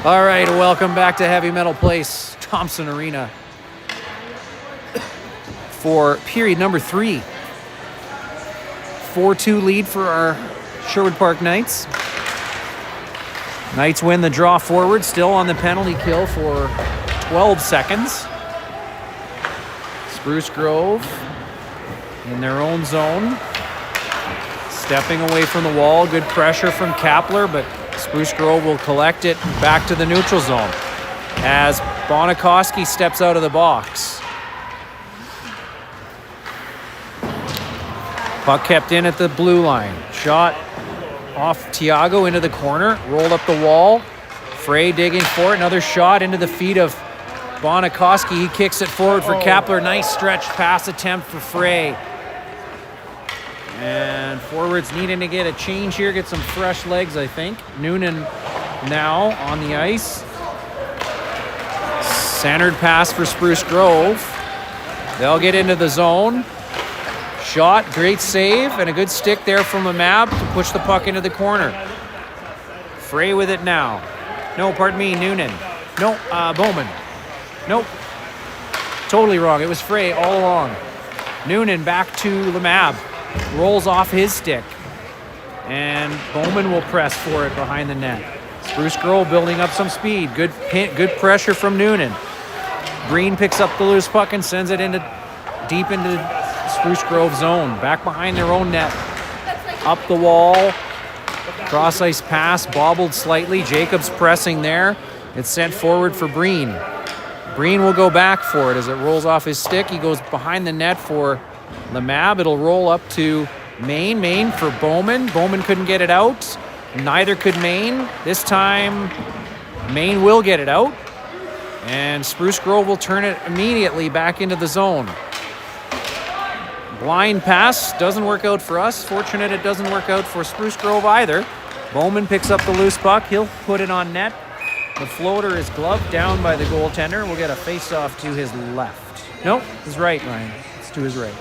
All right, welcome back to Heavy Metal Place, Thompson Arena, for period number 3. 4-2 lead for our Sherwood Park Knights. Knights win the draw forward, still on the penalty kill for 12 seconds. Spruce Grove in their own zone, stepping away from the wall. Good pressure from Kepler, but Spruce Grove will collect it back to the neutral zone as Bonikoski steps out of the box. Puck kept in at the blue line. Shot off Tiago into the corner, rolled up the wall. Frey digging for it. Another shot into the feet of Bonikoski. He kicks it forward for Kepler. Nice stretch pass attempt for Frey. And forwards needing to get a change here, get some fresh legs, I think. Noonan now on the ice. Centered pass for Spruce Grove. They'll get into the zone. Shot, great save, and a good stick there from Lemab to push the puck into the corner. Frey with it now. No, pardon me, Noonan. No, Bowman. Nope. Totally wrong. It was Frey all along. Noonan back to Lemab. Rolls off his stick. And Bowman will press for it behind the net. Spruce Grove building up some speed. Good pressure from Noonan. Breen picks up the loose puck and sends it deep into Spruce Grove zone. Back behind their own net. Up the wall. Cross ice pass, bobbled slightly. Jacobs pressing there. It's sent forward for Breen. Breen will go back for it as it rolls off his stick. He goes behind the net for Lemab, it'll roll up to Maine. Maine for Bowman. Bowman couldn't get it out. Neither could Maine. This time, Maine will get it out. And Spruce Grove will turn it immediately back into the zone. Blind pass doesn't work out for us. Fortunate it doesn't work out for Spruce Grove either. Bowman picks up the loose puck. He'll put it on net. The floater is gloved down by the goaltender. We'll get a face-off to his left. Nope, his right, Ryan. It's to his right.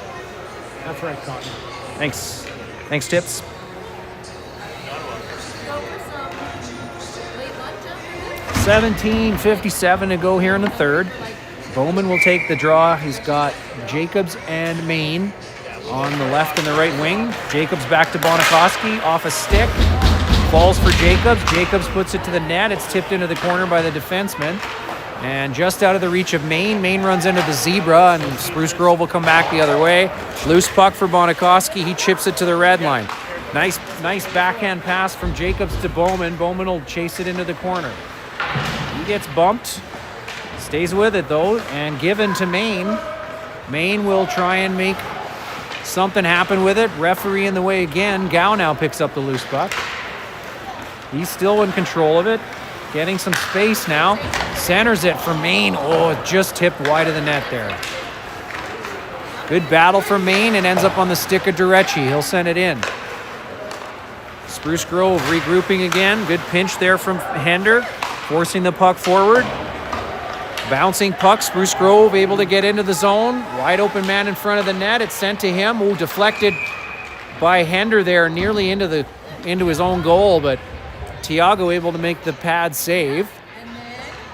That's right, Cotton. Thanks. Thanks, Tips. 17:57 to go here in the third. Bowman will take the draw. He's got Jacobs and Maine on the left and the right wing. Jacobs back to Bonikoski, off a stick. Falls for Jacobs. Jacobs puts it to the net. It's tipped into the corner by the defenseman. And just out of the reach of Maine. Maine runs into the zebra, and Spruce Grove will come back the other way. Loose puck for Bonikoski. He chips it to the red line. Nice backhand pass from Jacobs to Bowman. Bowman will chase it into the corner. He gets bumped. Stays with it, though, and given to Maine. Maine will try and make something happen with it. Referee in the way again. Gow now picks up the loose puck. He's still in control of it. Getting some space now. Centers it for Maine. Oh, it just tipped wide of the net there. Good battle for Maine. It ends up on the stick of Durecci. He'll send it in. Spruce Grove regrouping again. Good pinch there from Hender. Forcing the puck forward. Bouncing puck. Spruce Grove able to get into the zone. Wide open man in front of the net. It's sent to him. Ooh, deflected by Hender there, nearly into his own goal, but Tiago able to make the pad save.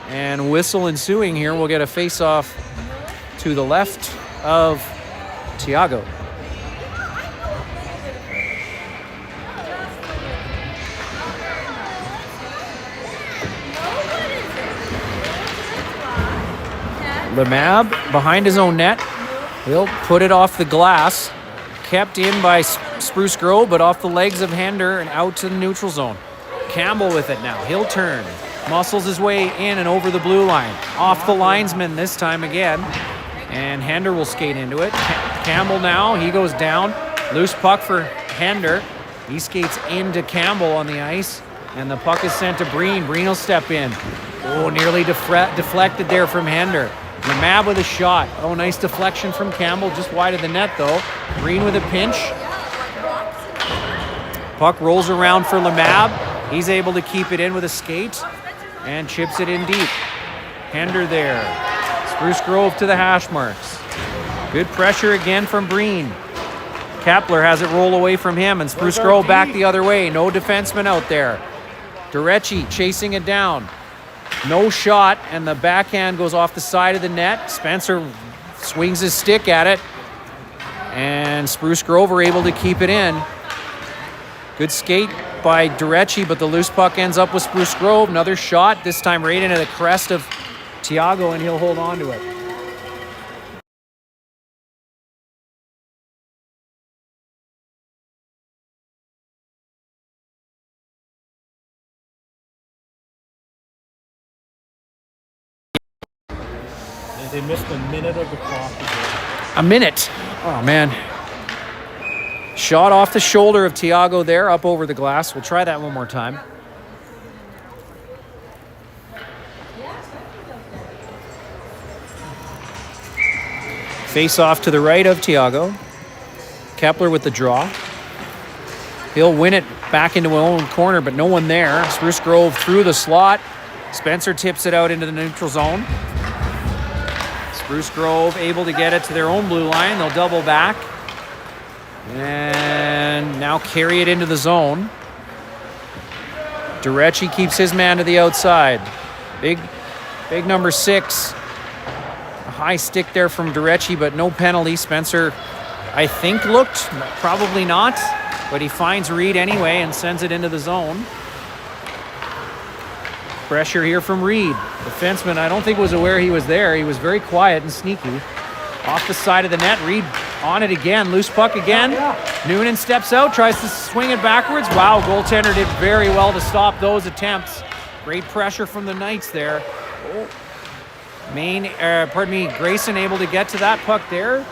And whistle ensuing here. We'll get a face-off to the left of Tiago. Lemab behind his own net. He'll put it off the glass. Kept in by Spruce Grove, but off the legs of Hender and out to the neutral zone. Campbell with it now. He'll turn. Muscles his way in and over the blue line. Off the linesman this time again. And Hender will skate into it. Campbell now. He goes down. Loose puck for Hender. He skates into Campbell on the ice. And the puck is sent to Breen. Breen will step in. Oh, nearly deflected there from Hender. Lemab with a shot. Oh, nice deflection from Campbell. Just wide of the net, though. Breen with a pinch. Puck rolls around for Lemab. He's able to keep it in with a skate and chips it in deep. Hender there. Spruce Grove to the hash marks. Good pressure again from Breen. Kepler has it roll away from him, and Spruce Grove back the other way. No defenseman out there. Durecci chasing it down. No shot, and the backhand goes off the side of the net. Spencer swings his stick at it, and Spruce Grove are able to keep it in. Good skate by Durecci, but the loose puck ends up with Spruce Grove. Another shot, this time right into the crest of Tiago, and he'll hold on to it. They missed a minute of the clock again. A minute. Oh, man. Shot off the shoulder of Tiago there, up over the glass. We'll try that one more time. Face off to the right of Tiago. Kepler with the draw. He'll win it back into his own corner, but no one there. Spruce Grove through the slot. Spencer tips it out into the neutral zone. Spruce Grove able to get it to their own blue line. They'll double back. And now carry it into the zone. Durecci keeps his man to the outside. Big number 6. A high stick there from Durecci, but no penalty. Spencer, I think, looked. Probably not. But he finds Reed anyway and sends it into the zone. Pressure here from Reed. Defenseman, I don't think was aware he was there. He was very quiet and sneaky. Off the side of the net. Reed on it again. Loose puck again. Noonan steps out, tries to swing it backwards. Wow, goaltender did very well to stop those attempts. Great pressure from the Knights there. Grayson able to get to that puck there.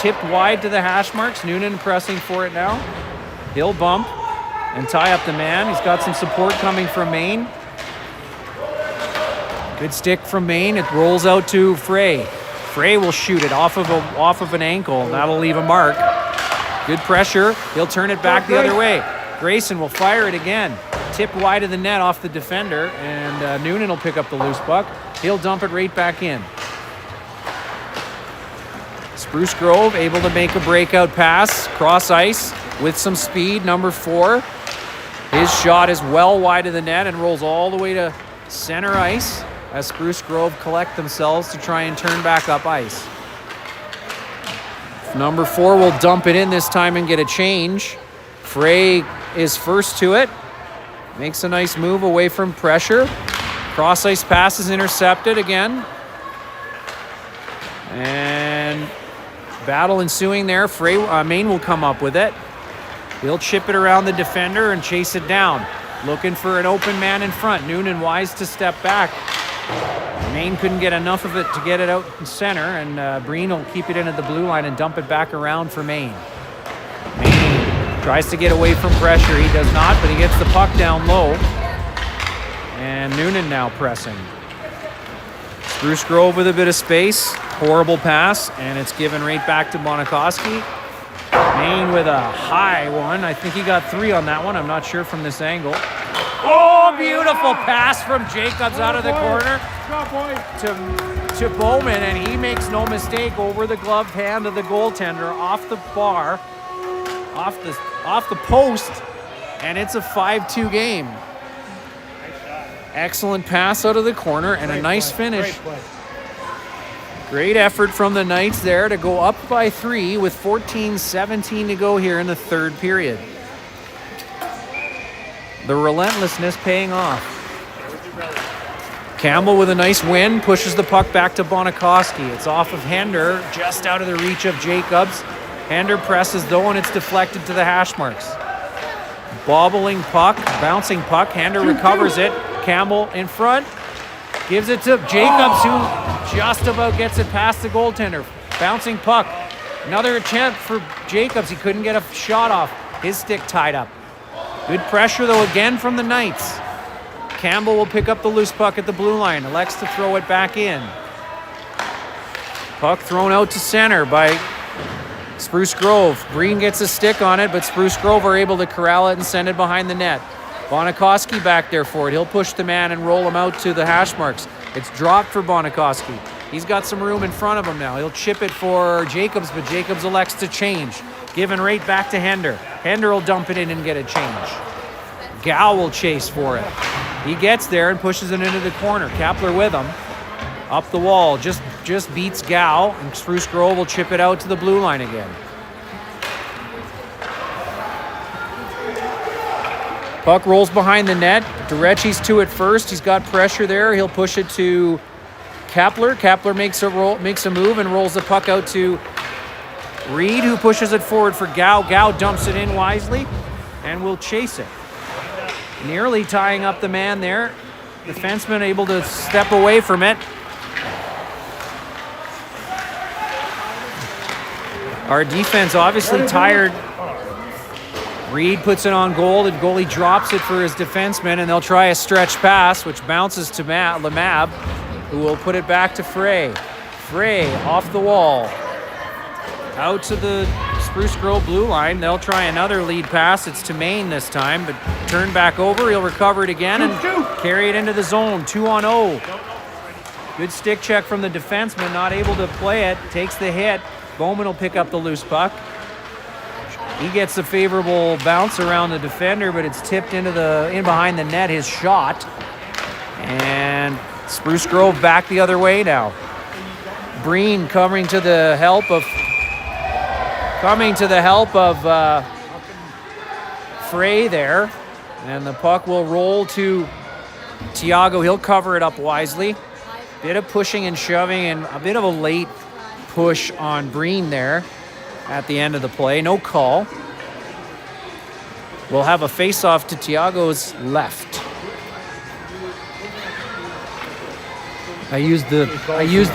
tipped wide to the hash marks. Noonan pressing for it now. He'll bump and tie up the man. He's got some support coming from Maine. Good stick from Maine. It rolls out to Frey. Frey will shoot it off of an ankle. That'll leave a mark. Good pressure. He'll turn it back the other way. Grayson will fire it again. Tipped wide of the net off the defender, and Noonan will pick up the loose puck. He'll dump it right back in. Spruce Grove able to make a breakout pass, cross ice with some speed, number 4. His shot is well wide of the net and rolls all the way to center ice as Spruce Grove collect themselves to try and turn back up ice. Number 4 will dump it in this time and get a change. Frey is first to it. Makes a nice move away from pressure. Cross ice pass is intercepted again. And battle ensuing there. Maine will come up with it. He'll chip it around the defender and chase it down. Looking for an open man in front. Noonan wise to step back. Maine couldn't get enough of it to get it out in center, and Breen will keep it in at the blue line and dump it back around for Maine. Maine tries to get away from pressure. He does not, but he gets the puck down low. And Noonan now pressing. Spruce Grove with a bit of space. Horrible pass, and it's given right back to Bonikoski. Maine with a high one. I think he got 3 on that one. I'm not sure from this angle. Oh, beautiful pass from Jacobs out of the corner to Bowman, and he makes no mistake over the gloved hand of the goaltender, off the bar, off the post, and it's a 5-2 game. Excellent pass out of the corner and a nice finish. Great effort from the Knights there to go up by 3 with 14:17 to go here in the third period. The relentlessness paying off. Campbell with a nice win, pushes the puck back to Bonikoski. It's off of Hender, just out of the reach of Jacobs. Hender presses though, and it's deflected to the hash marks. Bobbling puck, bouncing puck. Hender recovers it. Campbell in front, gives it to Jacobs, who just about gets it past the goaltender. Bouncing puck. Another attempt for Jacobs. He couldn't get a shot off. His stick tied up. Good pressure, though, again from the Knights. Campbell will pick up the loose puck at the blue line. Elects to throw it back in. Puck thrown out to center by Spruce Grove. Breen gets a stick on it, but Spruce Grove are able to corral it and send it behind the net. Bonikoski back there for it. He'll push the man and roll him out to the hash marks. It's dropped for Bonikoski. He's got some room in front of him now. He'll chip it for Jacobs, but Jacobs elects to change. Given right back to Hender. Hender will dump it in and get a change. Gow will chase for it. He gets there and pushes it into the corner. Kapler with him. Up the wall. Just beats Gow, and Spruce Grove will chip it out to the blue line again. Puck rolls behind the net. Durecci's to it first. He's got pressure there. He'll push it to Kapler. Kapler makes a move and rolls the puck out to Reed, who pushes it forward for Gow. Gow dumps it in wisely and will chase it. Nearly tying up the man there. Defenseman able to step away from it. Our defense obviously tired. Reed puts it on goal. The goalie drops it for his defenseman, and they'll try a stretch pass, which bounces to Lemab, who will put it back to Frey. Frey off the wall. Out to the Spruce Grove blue line. They'll try another lead pass. It's to Maine this time, but turn back over. He'll recover it again and carry it into the zone. 2-on-0. Good stick check from the defenseman. Not able to play it. Takes the hit. Bowman will pick up the loose puck. He gets a favorable bounce around the defender, but it's tipped in behind the net, his shot. And Spruce Grove back the other way now. Breen coming to the help of Frey there. And the puck will roll to Tiago. He'll cover it up wisely. Bit of pushing and shoving and a bit of a late push on Breen there at the end of the play. No call. We'll have a face-off to Tiago's left. I used the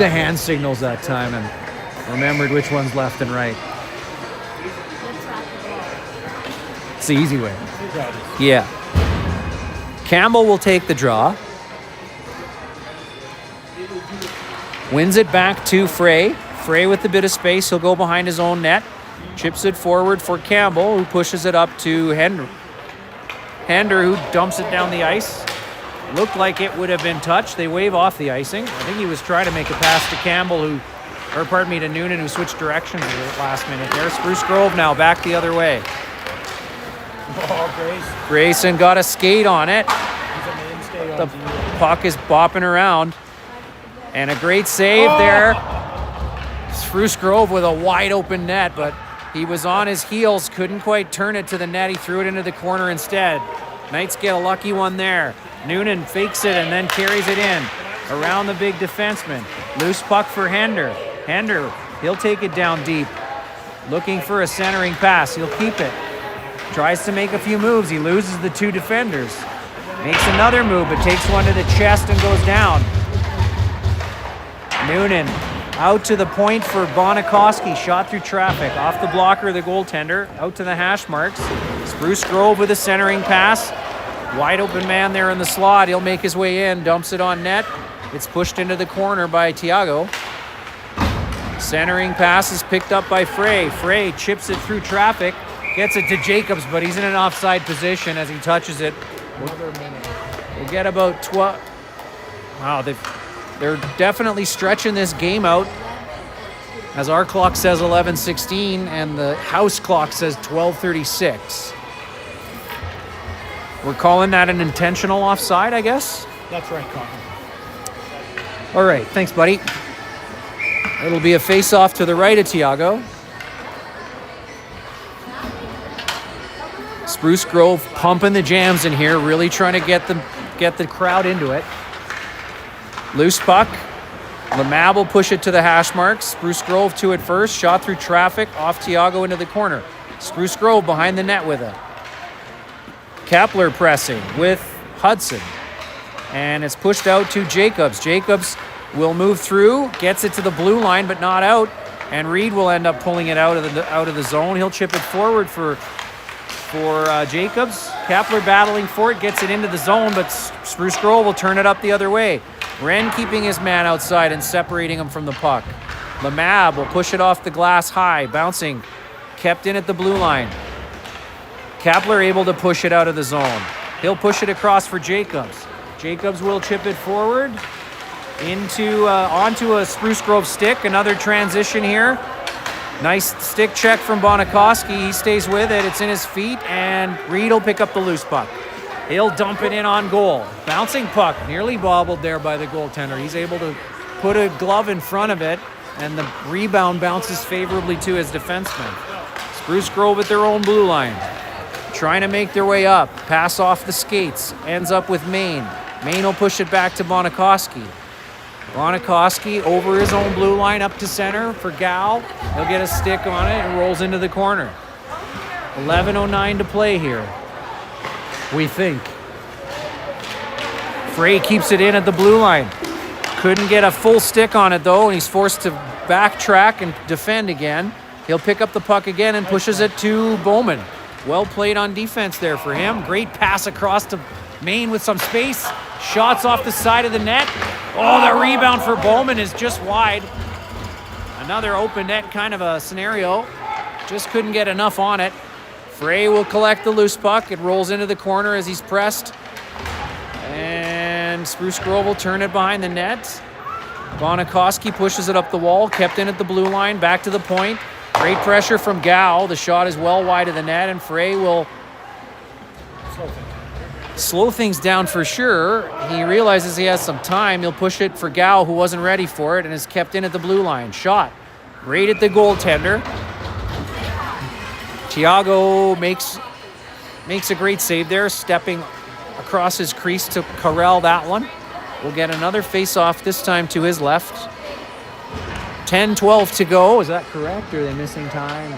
hand signals that time, and remembered which one's left and right. It's the easy way. Yeah. Campbell will take the draw. Wins it back to Frey. Frey with a bit of space. He'll go behind his own net. Chips it forward for Campbell, who pushes it up to Hender. Hender, who dumps it down the ice. Looked like it would have been touched. They wave off the icing. I think he was trying to make a pass to Campbell, to Noonan, who switched directions at the last minute there. Spruce Grove now back the other way. Oh, Grayson got a skate on it. He's a mainstay on The D. puck is bopping around. And a great save there. Spruce Grove with a wide open net, but he was on his heels, couldn't quite turn it to the net. He threw it into the corner instead. Knights get a lucky one there. Noonan fakes it and then carries it in around the big defenseman. Loose puck for Hender. Hender, he'll take it down deep. Looking for a centering pass. He'll keep it. Tries to make a few moves. He loses the two defenders. Makes another move, but takes one to the chest and goes down. Noonan out to the point for Bonikoski. Shot through traffic. Off the blocker, the goaltender. Out to the hash marks. Spruce Grove with a centering pass. Wide open man there in the slot. He'll make his way in. Dumps it on net. It's pushed into the corner by Tiago. Centering pass is picked up by Frey. Frey chips it through traffic. Gets it to Jacobs, but he's in an offside position as he touches it. Another minute. We'll get about 12. Wow, they're definitely stretching this game out. As our clock says 11:16 and the house clock says 12:36. We're calling that an intentional offside, I guess? That's right, Cotton. All right, thanks, buddy. It'll be a face-off to the right of Tiago. Spruce Grove pumping the jams in here, really trying to get the crowd into it. Loose puck. Lemab will push it to the hash marks. Spruce Grove to it first. Shot through traffic. Off Tiago into the corner. Spruce Grove behind the net with it. Kepler pressing with Hudson. And it's pushed out to Jacobs. Jacobs will move through. Gets it to the blue line, but not out. And Reed will end up pulling it out of the zone. He'll chip it forward for Jacobs. Kepler battling for it. Gets it into the zone, but Spruce Grove will turn it up the other way. Wren keeping his man outside and separating him from the puck. Lemab will push it off the glass high, bouncing, kept in at the blue line. Kepler able to push it out of the zone. He'll push it across for Jacobs. Jacobs will chip it forward onto a Spruce Grove stick. Another transition here. Nice stick check from Bonikoski. He stays with it. It's in his feet, and Reed will pick up the loose puck. He'll dump it in on goal. Bouncing puck, nearly bobbled there by the goaltender. He's able to put a glove in front of it, and the rebound bounces favorably to his defenseman. Spruce Grove at their own blue line, trying to make their way up. Pass off the skates, ends up with Maine. Maine will push it back to Bonikoski. Bonikoski over his own blue line up to center for Gal. He'll get a stick on it and rolls into the corner. 11:09 to play here. We think. Frey keeps it in at the blue line. Couldn't get a full stick on it though, and he's forced to backtrack and defend again. He'll pick up the puck again and pushes it to Bowman. Well played on defense there for him. Great pass across to Maine with some space. Shots off the side of the net. Oh, the rebound for Bowman is just wide. Another open net kind of a scenario. Just couldn't get enough on it. Frey will collect the loose puck. It rolls into the corner as he's pressed. And Spruce Grove will turn it behind the net. Bonikoski pushes it up the wall, kept in at the blue line, back to the point. Great pressure from Gal. The shot is well wide of the net, and Frey will slow things down for sure. He realizes he has some time. He'll push it for Gal, who wasn't ready for it, and is kept in at the blue line. Shot right at the goaltender. Tiago makes a great save there, stepping across his crease to corral that one. We'll get another face-off, this time to his left. 10-12 to go. Is that correct? Or are they missing time?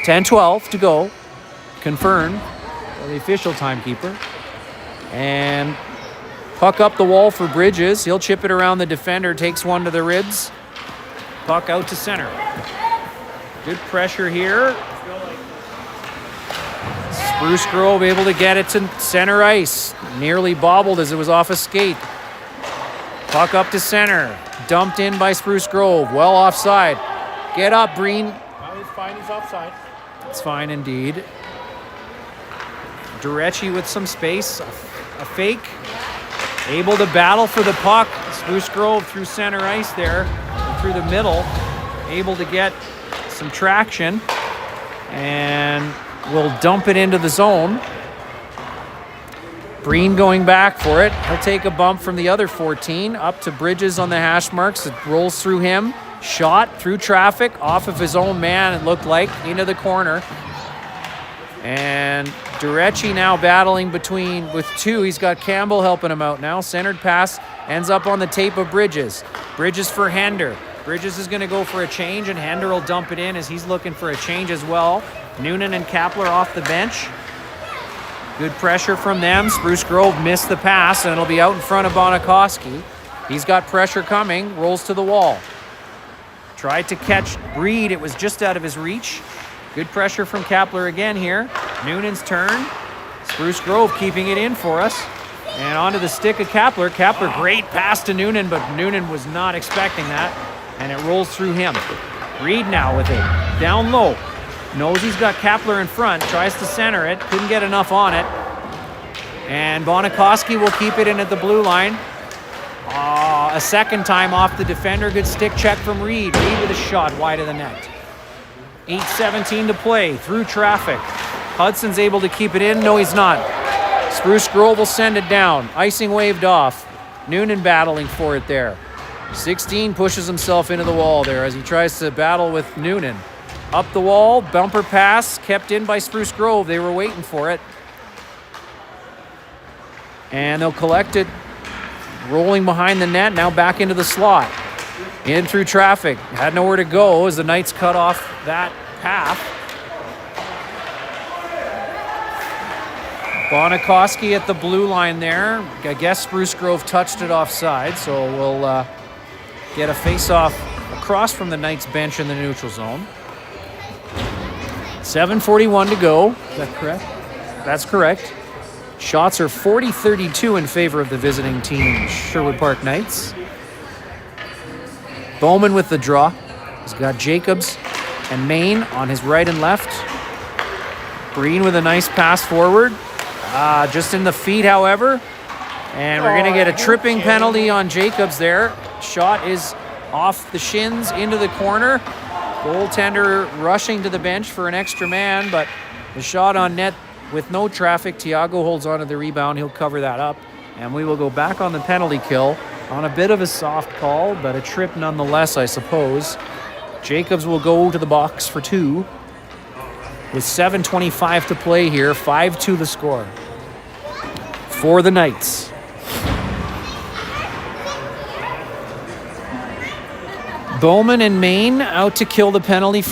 10-12 to go. Confirmed by the official timekeeper. And puck up the wall for Bridges. He'll chip it around the defender, takes one to the ribs. Puck out to center. Good pressure here. Spruce Grove able to get it to center ice. Nearly bobbled as it was off a skate. Puck up to center. Dumped in by Spruce Grove. Well offside. Get up, Breen. Well, he's fine. He's offside. It's fine indeed. Durecci with some space. A fake. Able to battle for the puck. Spruce Grove through center ice there. Through the middle. Able to get some traction. And will dump it into the zone. Breen going back for it. He'll take a bump from the other 14 up to Bridges on the hash marks. It rolls through him. Shot through traffic off of his own man, it looked like, into the corner. And Durecci now battling with two. He's got Campbell helping him out now. Centered pass ends up on the tape of Bridges. Bridges for Hender. Bridges is going to go for a change, and Hender will dump it in as he's looking for a change as well. Noonan and Kapler off the bench. Good pressure from them. Spruce Grove missed the pass, and it'll be out in front of Bonikoski. He's got pressure coming, rolls to the wall. Tried to catch Breed. It was just out of his reach. Good pressure from Kapler again here. Noonan's turn. Spruce Grove keeping it in for us. And onto the stick of Kapler. Kapler, great pass to Noonan, but Noonan was not expecting that. And it rolls through him. Breed now with it. Down low. Knows he's got Kapler in front. Tries to center it. Couldn't get enough on it. And Bonikoski will keep it in at the blue line. A second time off the defender. Good stick check from Reed. Reed with a shot wide of the net. 8:17 to play through traffic. Hudson's able to keep it in. No, he's not. Spruce Grove will send it down. Icing waved off. Noonan battling for it there. 16 pushes himself into the wall there as he tries to battle with Noonan. Up the wall, bumper pass, kept in by Spruce Grove. They were waiting for it. And they'll collect it. Rolling behind the net, now back into the slot. In through traffic. Had nowhere to go as the Knights cut off that path. Bonikoski at the blue line there. I guess Spruce Grove touched it offside, so we'll get a face-off across from the Knights bench in the neutral zone. 7:41 to go. Is that correct? That's correct. Shots are 40-32 in favor of the visiting team, Sherwood Park Knights. Bowman with the draw. He's got Jacobs and Main on his right and left. Breen with a nice pass forward. Just in the feet, however. And we're going to get a tripping penalty on Jacobs there. Shot is off the shins into the corner. Goaltender rushing to the bench for an extra man, but the shot on net with no traffic. Tiago holds on to the rebound. He'll cover that up. And we will go back on the penalty kill on a bit of a soft call, but a trip nonetheless, I suppose. Jacobs will go to the box for two with 7:25 to play here. 5-2 the score for the Knights. Bowman and Main out to kill the penalty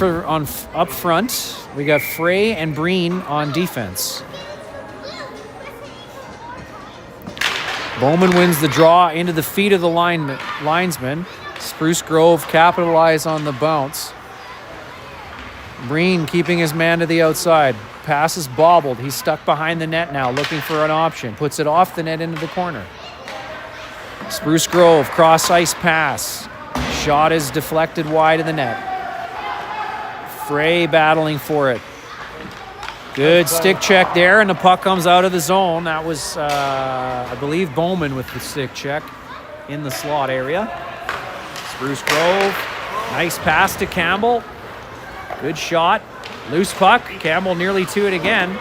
up front. We got Frey and Breen on defense. Bowman wins the draw into the feet of the linesman. Spruce Grove capitalize on the bounce. Breen keeping his man to the outside. Pass is bobbled. He's stuck behind the net now, looking for an option. Puts it off the net into the corner. Spruce Grove, cross ice pass. Shot is deflected wide of the net. Frey battling for it. Good stick check there, and the puck comes out of the zone. That was, I believe, Bowman with the stick check in the slot area. Spruce Grove, nice pass to Campbell. Good shot. Loose puck. Campbell nearly to it again.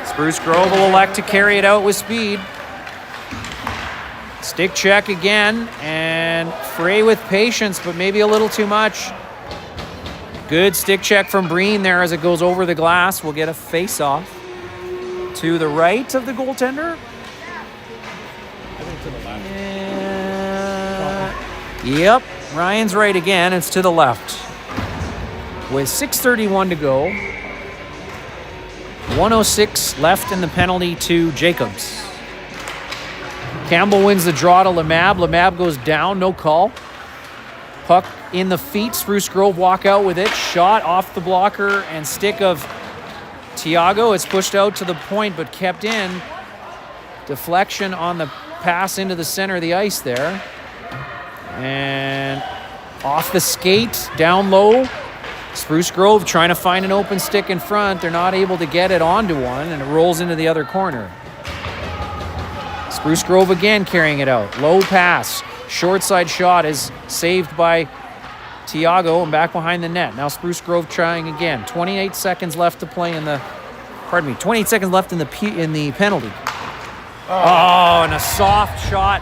Spruce Grove will elect to carry it out with speed. Stick check again, and Frey with patience, but maybe a little too much. Good stick check from Breen there as it goes over the glass. We'll get a face-off to the right of the goaltender. I think to the left. Yep, Ryan's right again. It's to the left. With 6:31 to go. 1:06 left in the penalty to Jacobs. Campbell wins the draw to Lemab. Lemab goes down, no call. Puck in the feet. Spruce Grove walk out with it. Shot off the blocker and stick of Tiago. It's pushed out to the point but kept in. Deflection on the pass into the center of the ice there. And off the skate, down low. Spruce Grove trying to find an open stick in front. They're not able to get it onto one, and it rolls into the other corner. Spruce Grove again carrying it out. Low pass. Short side shot is saved by Tiago and back behind the net. Now Spruce Grove trying again. 28 seconds left to play in the... 28 seconds left in the penalty. Oh, and a soft shot.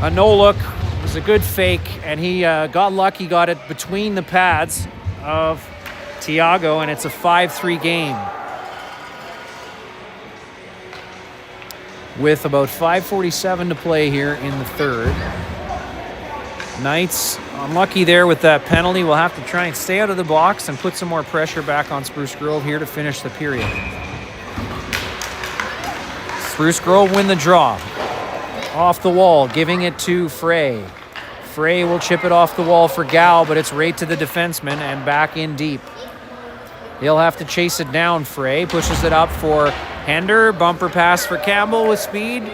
A no-look. It was a good fake, and he got lucky, got it between the pads of Tiago, and it's a 5-3 game. With about 5:47 to play here in the third. Knights unlucky there with that penalty. We'll have to try and stay out of the box and put some more pressure back on Spruce Grove here to finish the period. Spruce Grove win the draw. Off the wall, giving it to Frey. Frey will chip it off the wall for Gao, but it's right to the defenseman and back in deep. He'll have to chase it down. Frey pushes it up for Hender. Bumper pass for Campbell with speed.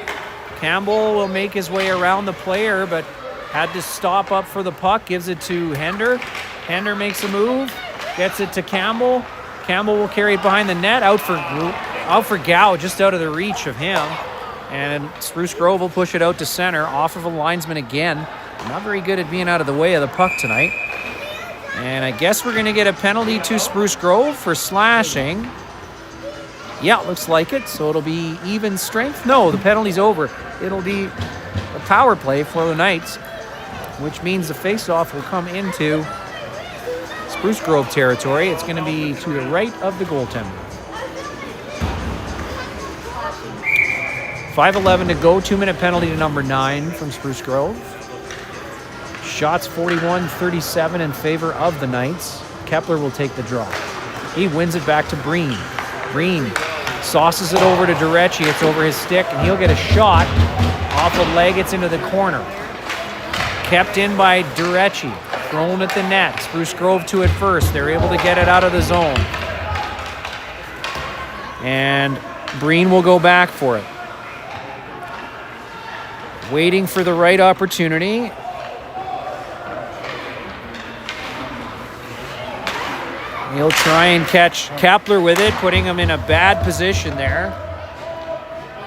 Campbell will make his way around the player, but had to stop up for the puck. Gives it to Hender. Hender makes a move. Gets it to Campbell. Campbell will carry it behind the net. Out for Gao, just out of the reach of him. And Spruce Grove will push it out to center. Off of a linesman again. Not very good at being out of the way of the puck tonight. And I guess we're going to get a penalty to Spruce Grove for slashing. Yeah, looks like it. So it'll be even strength. No, the penalty's over. It'll be a power play for the Knights, which means the face-off will come into Spruce Grove territory. It's going to be to the right of the goaltender. 5:11 to go. 2-minute penalty to number 9 from Spruce Grove. Shots 41-37 in favor of the Knights. Kepler will take the draw. He wins it back to Breen. Breen sauces it over to Durecci. It's over his stick, and he'll get a shot off the leg. It's into the corner. Kept in by Durecci. Thrown at the net. Spruce Grove to it first. They're able to get it out of the zone. And Breen will go back for it. Waiting for the right opportunity. He'll try and catch Kepler with it, putting him in a bad position there.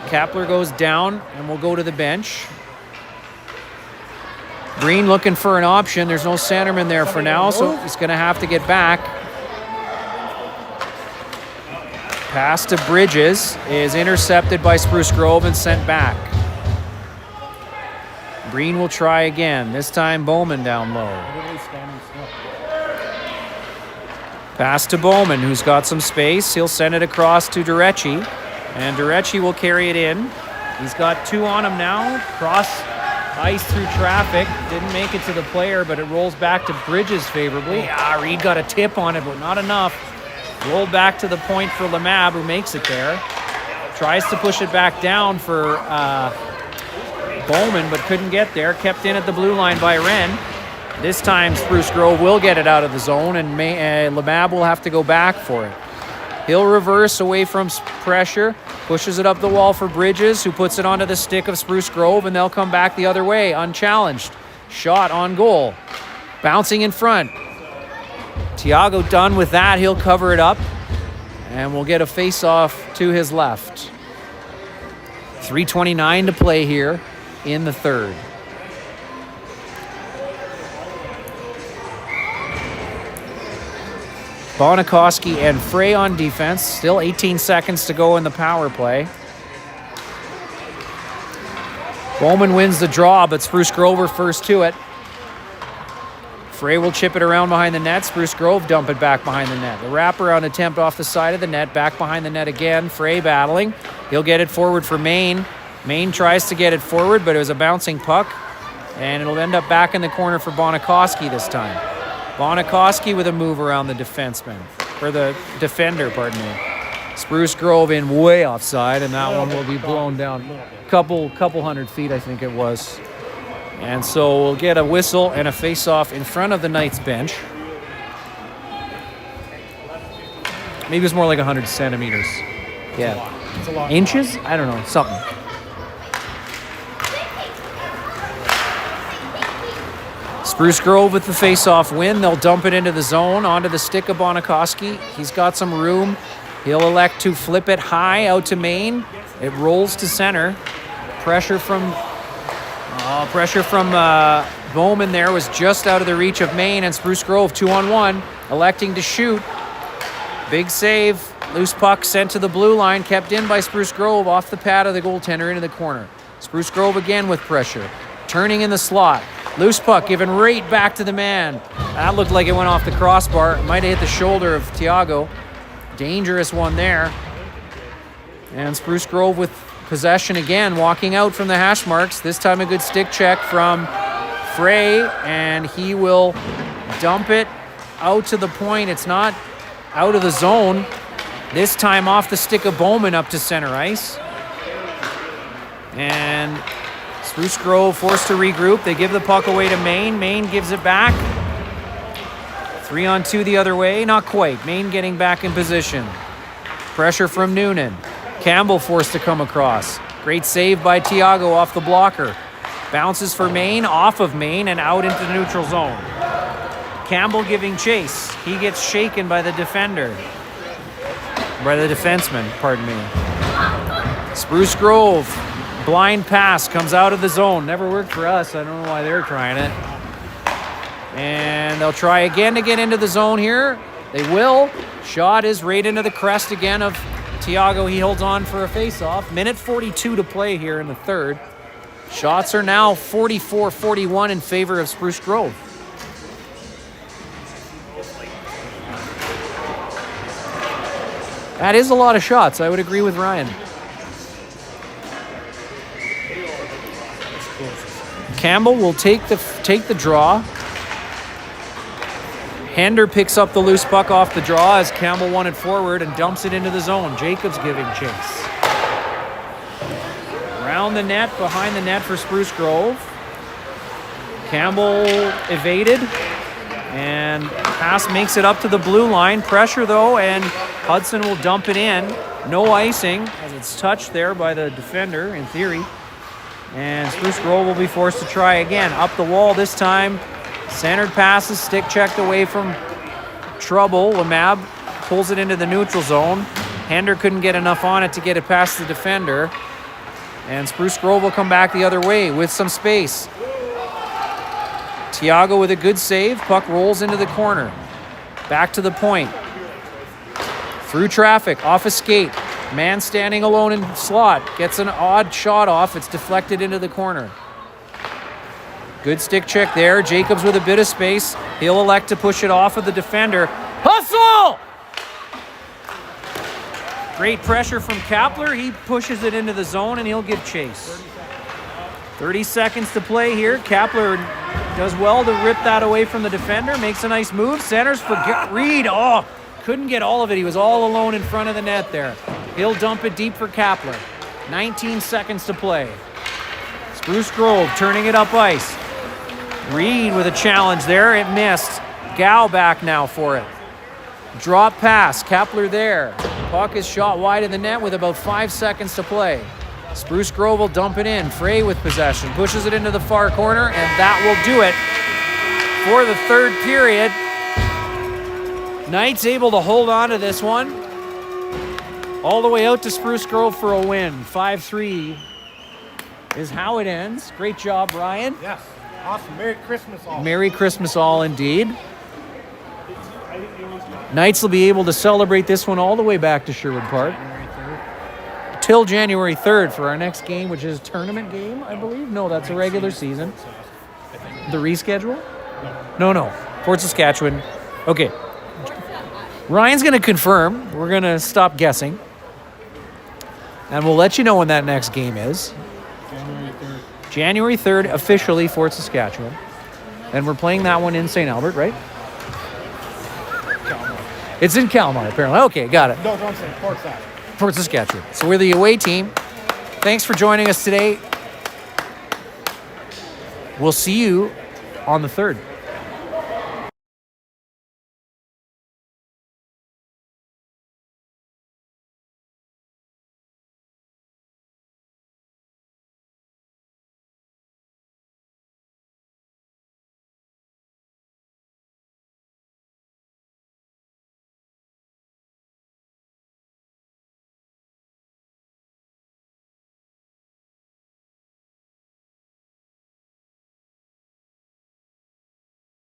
Kepler goes down and will go to the bench. Breen looking for an option. There's no centerman there for now, so he's going to have to get back. Pass to Bridges is intercepted by Spruce Grove and sent back. Breen will try again. This time Bowman down low. Pass to Bowman, who's got some space. He'll send it across to Durecci, and Durecci will carry it in. He's got 2 on him now. Cross ice through traffic. Didn't make it to the player, but it rolls back to Bridges favorably. Reed got a tip on it, but not enough. Rolled back to the point for Lemab, who makes it there. Tries to push it back down for Bowman, but couldn't get there. Kept in at the blue line by Wren. This time Spruce Grove will get it out of the zone, and Lemab will have to go back for it. He'll reverse away from pressure, pushes it up the wall for Bridges, who puts it onto the stick of Spruce Grove, and they'll come back the other way, unchallenged. Shot on goal. Bouncing in front. Tiago done with that. He'll cover it up, and we'll get a face-off to his left. 3:29 to play here in the third. Bonikoski and Frey on defense. Still 18 seconds to go in the power play. Bowman wins the draw, but Spruce Grove are first to it. Frey will chip it around behind the net. Spruce Grove dump it back behind the net. The wraparound attempt off the side of the net. Back behind the net again. Frey battling. He'll get it forward for Maine. Maine tries to get it forward, but it was a bouncing puck. And it'll end up back in the corner for Bonikoski this time. Bonikoski with a move around the defenseman. Or the defender, pardon me. Spruce Grove in way offside, and that one will be blown down. Couple hundred feet, I think it was. And so we'll get a whistle and a face-off in front of the Knights bench. Maybe it's more like 100 centimeters. Yeah. It's a lot. Inches? I don't know. Something. Spruce Grove with the face-off win. They'll dump it into the zone, onto the stick of Bonikoski. He's got some room. He'll elect to flip it high out to Maine. It rolls to center. Pressure from Bowman there was just out of the reach of Maine, and Spruce Grove 2-on-1, electing to shoot. Big save. Loose puck sent to the blue line, kept in by Spruce Grove off the pad of the goaltender into the corner. Spruce Grove again with pressure. Turning in the slot. Loose puck given right back to the man. That looked like it went off the crossbar. It might have hit the shoulder of Tiago. Dangerous one there. And Spruce Grove with possession again, walking out from the hash marks. This time a good stick check from Frey, and he will dump it out to the point. It's not out of the zone. This time off the stick of Bowman up to center ice. And Spruce Grove forced to regroup. They give the puck away to Maine. Maine gives it back. 3-on-2 the other way. Not quite. Maine getting back in position. Pressure from Noonan. Campbell forced to come across. Great save by Tiago off the blocker. Bounces for Maine, off of Maine, and out into the neutral zone. Campbell giving chase. He gets shaken by the defender. By the defenseman, pardon me. Spruce Grove. Blind pass comes out of the zone. Never worked for us. I don't know why they're trying it. And they'll try again to get into the zone here. They will. Shot is right into the crest again of Tiago. He holds on for a face-off. Minute 42 to play here in the third. Shots are now 44-41 in favor of Spruce Grove. That is a lot of shots. I would agree with Ryan. Campbell will take the draw. Hender picks up the loose puck off the draw as Campbell won it forward and dumps it into the zone. Jacobs giving chase. Around the net, behind the net for Spruce Grove. Campbell evaded, and pass makes it up to the blue line. Pressure though, and Hudson will dump it in. No icing as it's touched there by the defender in theory. And Spruce Grove will be forced to try again. Up the wall this time. Centered passes, stick checked away from trouble. Lamab pulls it into the neutral zone. Hender couldn't get enough on it to get it past the defender. And Spruce Grove will come back the other way with some space. Tiago with a good save. Puck rolls into the corner. Back to the point. Through traffic, off a skate. Man standing alone in slot. Gets an odd shot off. It's deflected into the corner. Good stick check there. Jacobs with a bit of space. He'll elect to push it off of the defender. Hustle! Great pressure from Kapler. He pushes it into the zone and he'll give chase. 30 seconds to play here. Kapler does well to rip that away from the defender. Makes a nice move. Centers for Reed. Oh, couldn't get all of it. He was all alone in front of the net there. He'll dump it deep for Kapler. 19 seconds to play. Spruce Grove turning it up ice. Reed with a challenge there. It missed. Gow back now for it. Drop pass. Kapler there. Puck is shot wide of the net with about 5 seconds to play. Spruce Grove will dump it in. Frey with possession. Pushes it into the far corner, and that will do it for the third period. Knights able to hold on to this one. All the way out to Spruce Grove for a win. 5-3 is how it ends. Great job, Ryan. Yes. Awesome. Merry Christmas all. Merry Christmas all indeed. Knights will be able to celebrate this one all the way back to Sherwood Park. Till January 3rd for our next game, which is a tournament game, I believe. No, that's a regular season. The reschedule? No. Fort Saskatchewan. Okay. Ryan's going to confirm. We're going to stop guessing. And we'll let you know when that next game is. January 3rd, officially Fort Saskatchewan. And we're playing that one in St. Albert, right? Calmar. It's in Calmar, apparently. Okay, got it. No, don't say Fort Sask. Fort Saskatchewan. So we're the away team. Thanks for joining us today. We'll see you on the 3rd.